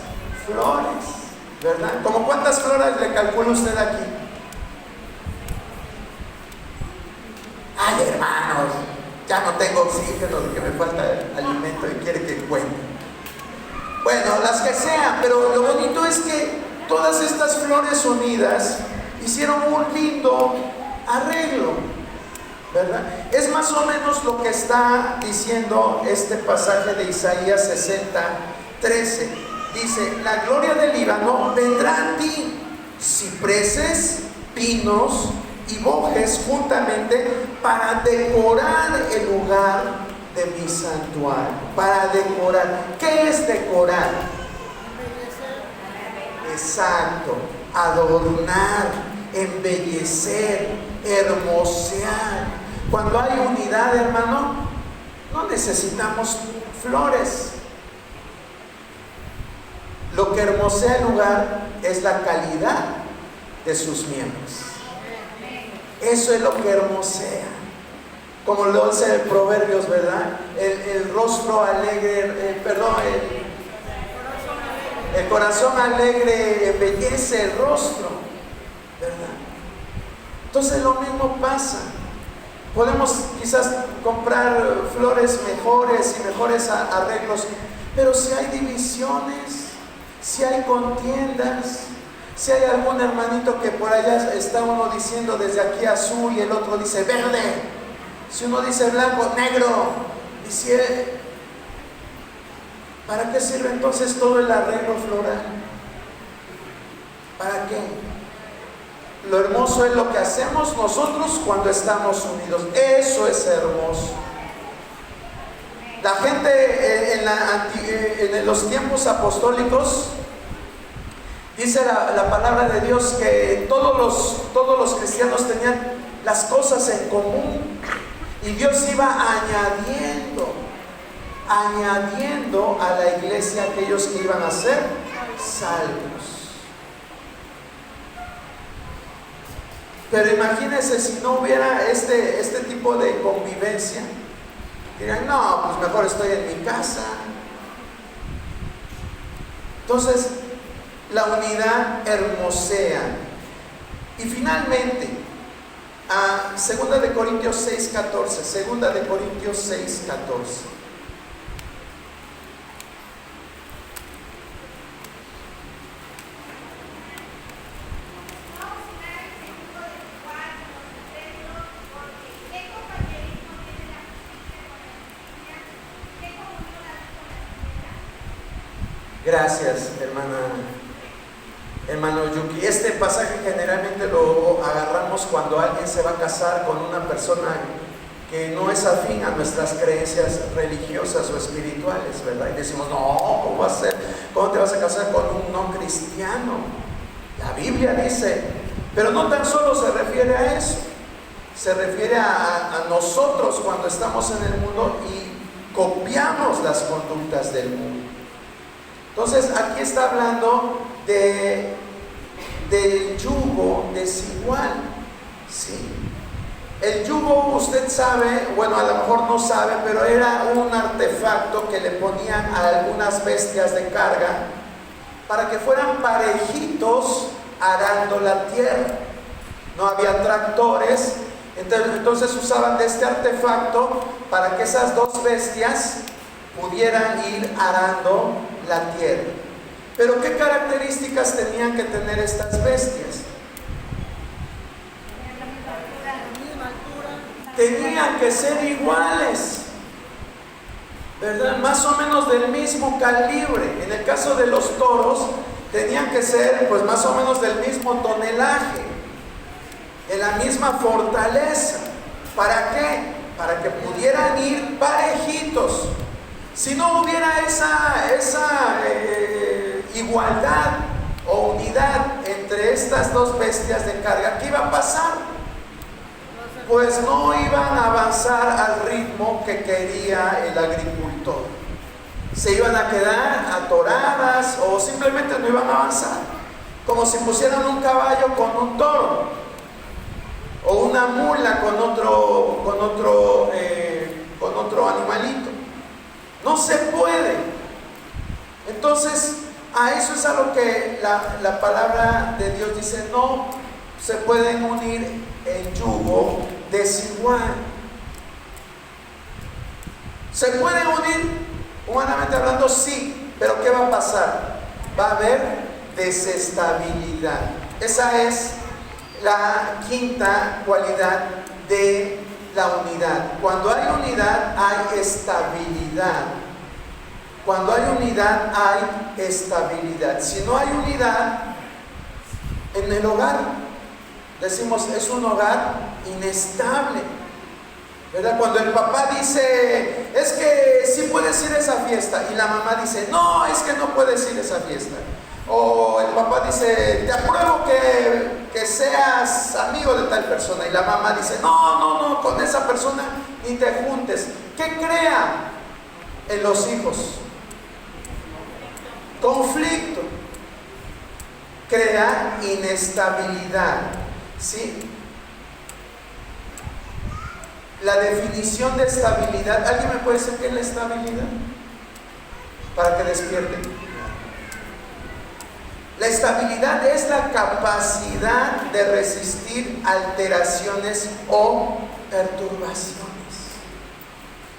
flores, ¿verdad? ¿Cómo cuántas flores le calcula usted aquí? Ay, hermanos, ya no tengo oxígeno, que me falta alimento y quiere que cuente. Bueno, las que sean, pero lo bonito es que todas estas flores unidas hicieron un lindo arreglo, ¿verdad? Es más o menos lo que está diciendo este pasaje de Isaías 60:13. Dice, la gloria del Líbano vendrá a ti, cipreses, pinos y bojes juntamente para decorar el lugar de mi santuario. Para decorar. ¿Qué es decorar? Exacto. Adornar, embellecer, hermosear. Cuando hay unidad, hermano, no necesitamos flores. Lo que hermosea el lugar es la calidad de sus miembros. Eso es lo que hermosea. Como lo dice el Proverbios, ¿verdad? El rostro alegre, el corazón alegre embellece el rostro, ¿verdad? Entonces lo mismo pasa. Podemos quizás comprar flores mejores y mejores arreglos, pero si hay divisiones, si hay contiendas, si hay algún hermanito que por allá está uno diciendo desde aquí azul y el otro dice verde, si uno dice blanco, negro, dice, ¿para qué sirve entonces todo el arreglo floral? ¿Para qué? Lo hermoso es lo que hacemos nosotros cuando estamos unidos. Eso es hermoso. La gente en los tiempos apostólicos, dice la palabra de Dios que todos los cristianos tenían las cosas en común y Dios iba añadiendo a la iglesia aquellos que iban a ser salvos. Pero imagínense si no hubiera este tipo de convivencia. Dirán, no, pues mejor estoy en mi casa. Entonces, la unidad hermosea. Y finalmente, a 2 de Corintios 6:14, 2 de Corintios 6:14. Gracias, hermano Yuki. Este pasaje generalmente lo agarramos cuando alguien se va a casar con una persona que no es afín a nuestras creencias religiosas o espirituales, ¿verdad? Y decimos, no, ¿cómo va a ser? ¿Cómo te vas a casar con un no cristiano? La Biblia dice, pero no tan solo se refiere a eso, se refiere a nosotros cuando estamos en el mundo y copiamos las conductas del mundo. Entonces aquí está hablando del yugo desigual, ¿sí? El yugo, usted sabe, bueno, a lo mejor no sabe, pero era un artefacto que le ponían a algunas bestias de carga para que fueran parejitos arando la tierra. No había tractores, entonces usaban de este artefacto para que esas dos bestias pudieran ir arando la tierra. Pero ¿qué características tenían que tener estas bestias? Tenían que ser iguales, ¿verdad? Más o menos del mismo calibre. En el caso de los toros, tenían que ser pues más o menos del mismo tonelaje, de la misma fortaleza. ¿Para qué? Para que pudieran ir parejitos. Si no hubiera esa igualdad o unidad entre estas dos bestias de carga, ¿qué iba a pasar? Pues no iban a avanzar al ritmo que quería el agricultor. Se iban a quedar atoradas o simplemente no iban a avanzar. Como si pusieran un caballo con un toro o una mula con otro animalito. No se puede. Entonces, a eso es a lo que la palabra de Dios dice, no se pueden unir en yugo desigual. ¿Se pueden unir? Humanamente hablando, sí, pero ¿qué va a pasar? Va a haber desestabilidad. Esa es la quinta cualidad de la unidad. Cuando hay unidad, hay estabilidad. Cuando hay unidad, hay estabilidad. Si no hay unidad en el hogar, decimos, es un hogar inestable, ¿verdad? Cuando el papá dice, es que sí puedes ir a esa fiesta, y la mamá dice, no, es que no puedes ir a esa fiesta. O el papá dice, te apruebo que seas amigo de tal persona, y la mamá dice, no, con esa persona ni te juntes. ¿Qué crea en los hijos? Conflicto. Crea inestabilidad. ¿Sí? La definición de estabilidad, ¿alguien me puede decir qué es la estabilidad? Para que despierten. La estabilidad es la capacidad de resistir alteraciones o perturbaciones.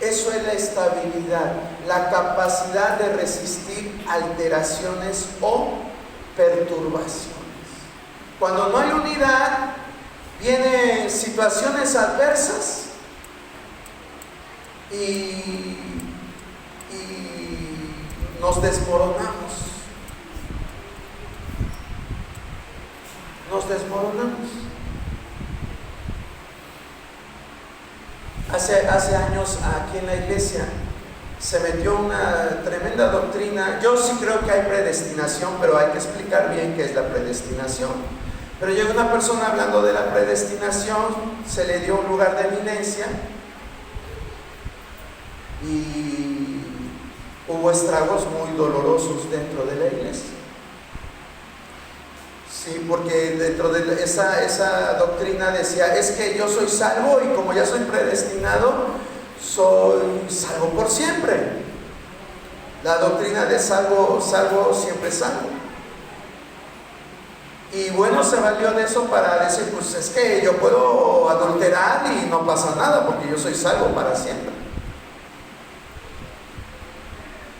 Eso es la estabilidad, la capacidad de resistir alteraciones o perturbaciones. Cuando no hay unidad, vienen situaciones adversas y nos desmoronamos. Nos desmoronamos. Hace años aquí en la iglesia se metió una tremenda doctrina. Yo sí creo que hay predestinación, pero hay que explicar bien qué es la predestinación. Pero llegó una persona hablando de la predestinación, se le dio un lugar de eminencia y hubo estragos muy dolorosos dentro de la iglesia. Sí, porque dentro de esa doctrina decía, es que yo soy salvo y como ya soy predestinado, soy salvo por siempre. La doctrina de salvo siempre salvo. Y bueno, se valió de eso para decir, pues es que yo puedo adulterar y no pasa nada porque yo soy salvo para siempre.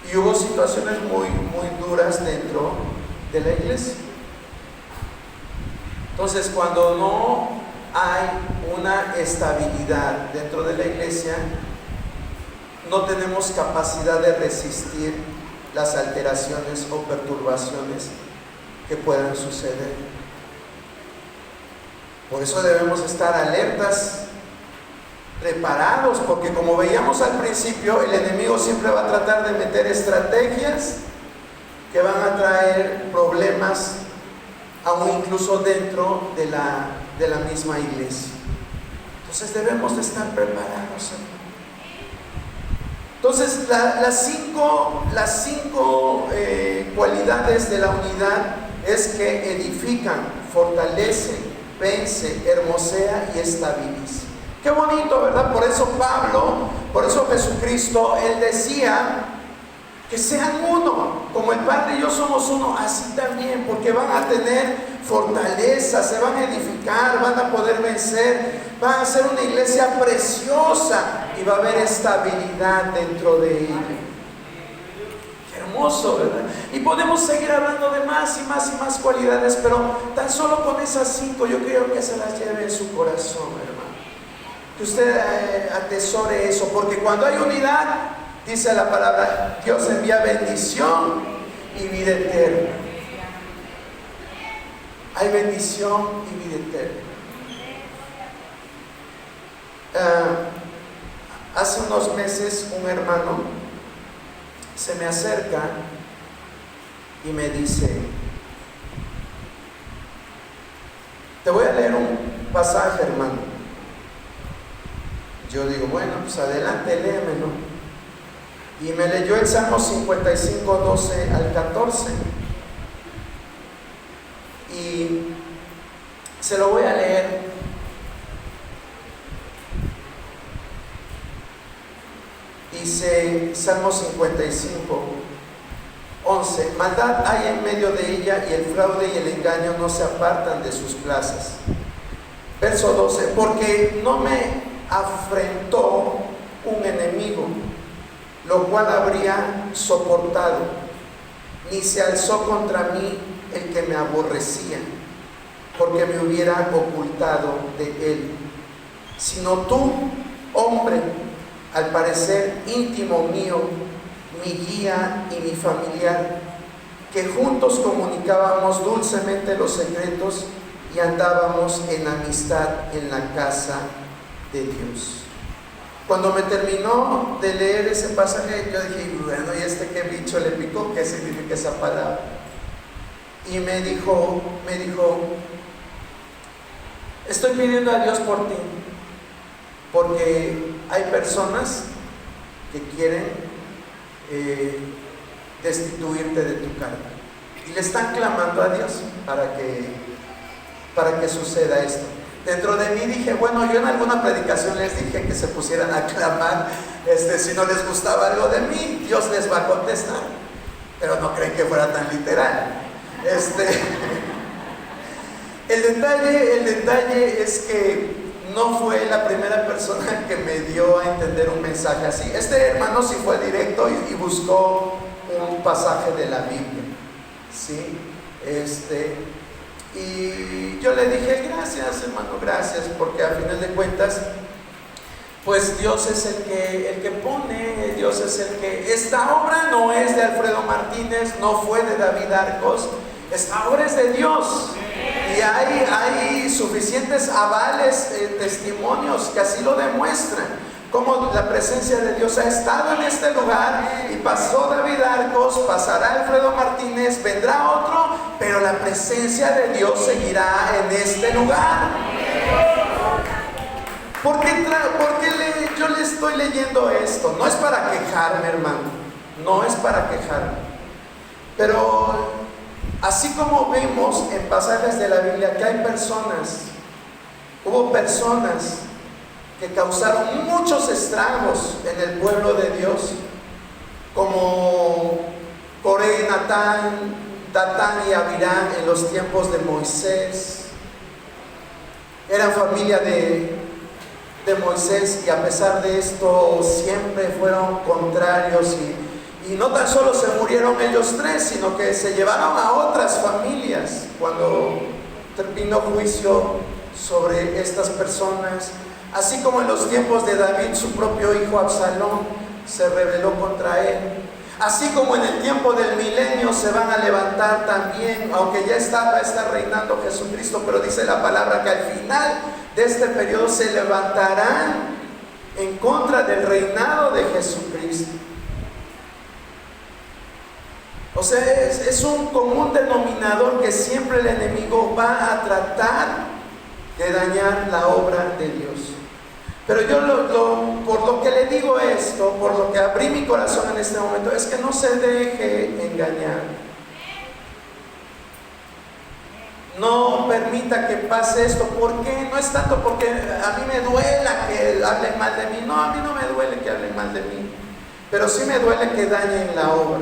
Y hubo situaciones muy, muy duras dentro de la iglesia. Entonces, cuando no hay una estabilidad dentro de la iglesia, no tenemos capacidad de resistir las alteraciones o perturbaciones que puedan suceder. Por eso debemos estar alertas preparados, porque como veíamos al principio, el enemigo siempre va a tratar de meter estrategias que van a traer problemas, aún incluso dentro de la misma iglesia. Entonces debemos de estar preparados, hermano. Entonces las cinco cualidades de la unidad es que edifican, fortalece, vence, hermosea y estabiliza. Qué bonito, ¿verdad? Por eso Pablo, por eso Jesucristo, Él decía que sean uno, como el Padre y yo somos uno, así también, porque van a tener fortaleza, se van a edificar, van a poder vencer, van a ser una iglesia preciosa y va a haber estabilidad dentro de ella. Qué hermoso, ¿verdad? Y podemos seguir hablando de más y más y más cualidades, pero tan solo con esas 5 yo quiero que se las lleve en su corazón, hermano. Que usted atesore eso, porque cuando hay unidad, dice la palabra, Dios envía bendición y vida eterna. Hay bendición y vida eterna. Hace unos meses un hermano se me acerca y me dice, te voy a leer un pasaje, hermano. Yo digo, bueno, pues adelante, léemelo. Y me leyó el Salmo 55, 12 al 14. Y se lo voy a leer. Dice Salmo 55, 11: maldad hay en medio de ella, y el fraude y el engaño no se apartan de sus plazas. Verso 12: porque no me afrentó un enemigo, lo cual habría soportado, ni se alzó contra mí el que me aborrecía, porque me hubiera ocultado de él, sino tú, hombre, al parecer íntimo mío, mi guía y mi familiar, que juntos comunicábamos dulcemente los secretos y andábamos en amistad en la casa de Dios. Cuando me terminó de leer ese pasaje, yo dije, bueno, ¿y este qué bicho le picó? ¿Qué significa esa palabra? Y me dijo, estoy pidiendo a Dios por ti, porque hay personas que quieren destituirte de tu cargo, y le están clamando a Dios para que suceda esto. Dentro de mí dije, bueno, yo en alguna predicación les dije que se pusieran a clamar, si no les gustaba algo de mí, Dios les va a contestar, pero no creen que fuera tan literal. El detalle es que no fue la primera persona que me dio a entender un mensaje así. Este hermano sí fue directo y buscó un pasaje de la Biblia, ¿sí? Y yo le dije, gracias, hermano, gracias, porque a final de cuentas, pues Dios es el que pone, Dios es el que... Esta obra no es de Alfredo Martínez, no fue de David Arcos, esta obra es de Dios. Y hay suficientes avales, testimonios que así lo demuestran, como la presencia de Dios ha estado en este lugar, y pasó David Arcos, pasará Alfredo Martínez, vendrá otro, pero la presencia de Dios seguirá en este lugar. ¿Por qué yo le estoy leyendo esto? No es para quejarme, hermano, no es para quejarme, pero así como vemos en pasajes de la Biblia que hay hubo personas que causaron muchos estragos en el pueblo de Dios, como Coré, Datán y Abirán en los tiempos de Moisés. Eran familia de Moisés, y a pesar de esto siempre fueron contrarios, y no tan solo se murieron ellos 3, sino que se llevaron a otras familias cuando terminó juicio sobre estas personas. Así como en los tiempos de David, su propio hijo Absalón se rebeló contra él. Así como en el tiempo del milenio se van a levantar también, aunque ya va a estar reinando Jesucristo, pero dice la palabra que al final de este periodo se levantarán en contra del reinado de Jesucristo. O sea, es un común denominador que siempre el enemigo va a tratar de dañar la obra de Dios. Pero yo por lo que le digo esto, por lo que abrí mi corazón en este momento, es que no se deje engañar. No permita que pase esto. ¿Por qué? No es tanto porque a mí me duela que hablen mal de mí. No, a mí no me duele que hablen mal de mí. Pero sí me duele que dañen la obra.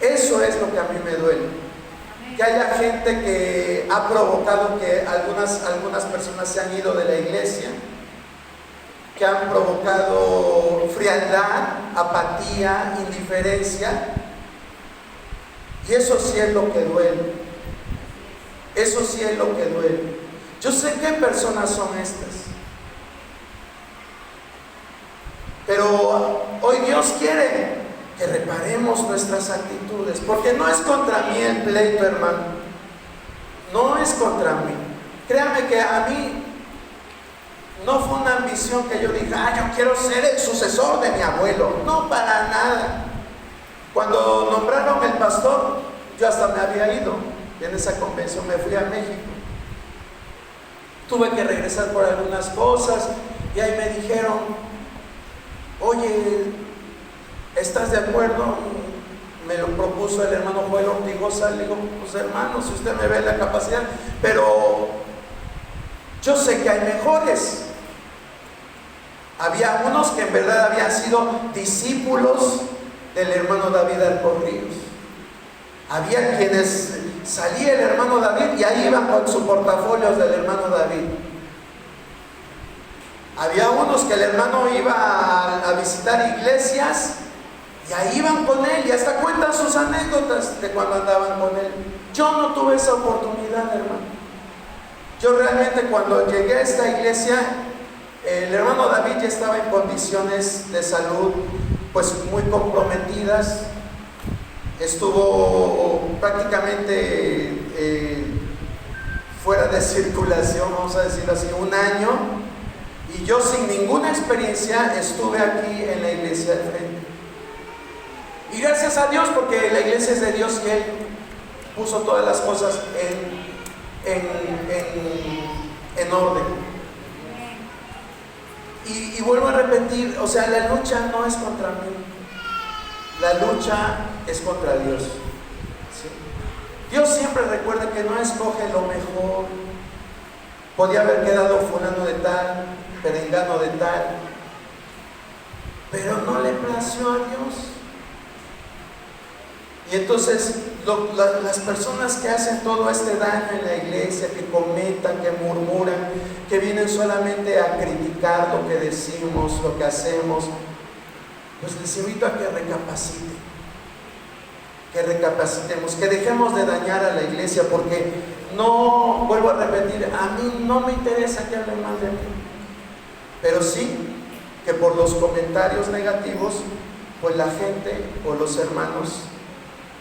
Eso es lo que a mí me duele. Que haya gente que ha provocado que algunas personas se han ido de la iglesia, que han provocado frialdad, apatía, indiferencia. Y eso sí es lo que duele. Eso sí es lo que duele. Yo sé qué personas son estas. Pero hoy Dios quiere que reparemos nuestras actitudes, porque no es contra mí el pleito, hermano. No es contra mí. Créame que a mí no fue una ambición que yo dije, yo quiero ser el sucesor de mi abuelo. No, para nada. Cuando nombraron el pastor, yo hasta me había ido. En esa convención me fui a México. Tuve que regresar por algunas cosas y ahí me dijeron, oye, ¿estás de acuerdo? Me lo propuso el hermano Joel Ortigosa. Le digo, pues hermano, si usted me ve la capacidad, pero yo sé que hay mejores. Había unos que en verdad habían sido discípulos del hermano David Alcorríos. Había quienes salía el hermano David y ahí iban con sus portafolios del hermano David. Había unos que el hermano iba a visitar iglesias y ahí iban con él y hasta cuentan sus anécdotas de cuando andaban con él. Yo no tuve esa oportunidad, hermano. Yo realmente cuando llegué a esta iglesia, el hermano David ya estaba en condiciones de salud pues muy comprometidas. Estuvo prácticamente fuera de circulación, vamos a decirlo así, 1 año, y yo sin ninguna experiencia estuve aquí en la iglesia del frente. Y gracias a Dios, porque la iglesia es de Dios y Él puso todas las cosas en orden. Y vuelvo a repetir, o sea, la lucha no es contra mí. La lucha es contra Dios. ¿Sí? Dios siempre recuerda que no escoge lo mejor. Podía haber quedado fulano de tal, perengano de tal, pero no le plació a Dios. Y entonces las personas que hacen todo este daño en la iglesia, que comentan, que murmuran, que vienen solamente a criticar lo que decimos, lo que hacemos, pues les invito a que recapacitemos, que dejemos de dañar a la iglesia, porque no, vuelvo a repetir, a mí no me interesa que hablen mal de mí, pero sí que por los comentarios negativos, pues la gente o los hermanos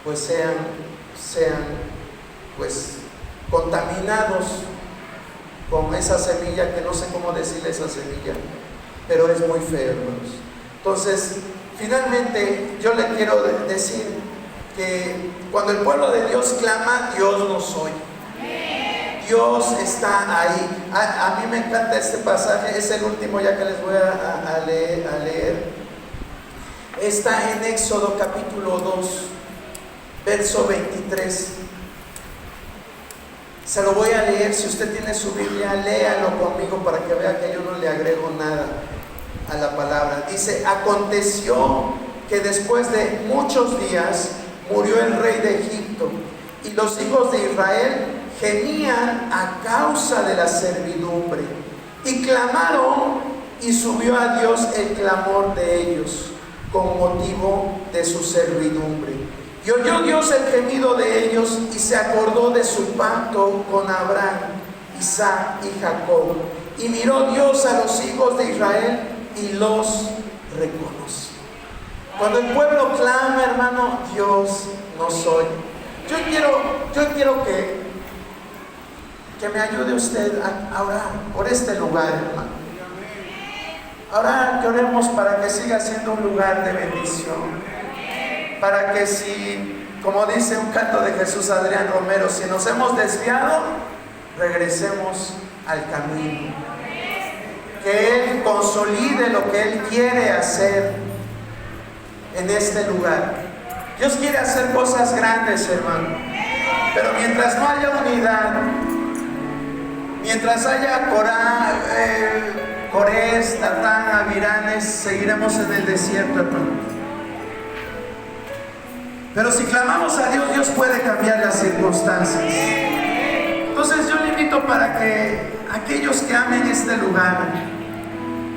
pues sean pues contaminados con esa semilla, que no sé cómo decirle esa semilla, pero es muy feo, hermanos. Entonces, finalmente, yo le quiero decir que cuando el pueblo de Dios clama, Dios nos oye. Dios está ahí. A mí me encanta este pasaje, es el último ya que les voy a leer. Está en Éxodo capítulo 2, verso 23. Se lo voy a leer. Si usted tiene su Biblia, léalo conmigo para que vea que yo no le agrego nada a la palabra. Dice: aconteció que después de muchos días murió el rey de Egipto, y los hijos de Israel gemían a causa de la servidumbre, y clamaron, y subió a Dios el clamor de ellos con motivo de su servidumbre. Y oyó Dios el gemido de ellos, y se acordó de su pacto con Abraham, Isaac y Jacob. Y miró Dios a los hijos de Israel y los reconoció. Cuando el pueblo clama, hermano, Dios nos oye. Yo quiero que me ayude usted a orar por este lugar, hermano. Ahora que oremos para que siga siendo un lugar de bendición. Para que si, como dice un canto de Jesús Adrián Romero, si nos hemos desviado, regresemos al camino. Que Él consolide lo que Él quiere hacer en este lugar. Dios quiere hacer cosas grandes, hermano. Pero mientras no haya unidad, mientras haya Corés, Tatán, Aviranes, seguiremos en el desierto, hermano. Pero si clamamos a Dios, Dios puede cambiar las circunstancias. Entonces yo le invito para que aquellos que amen este lugar,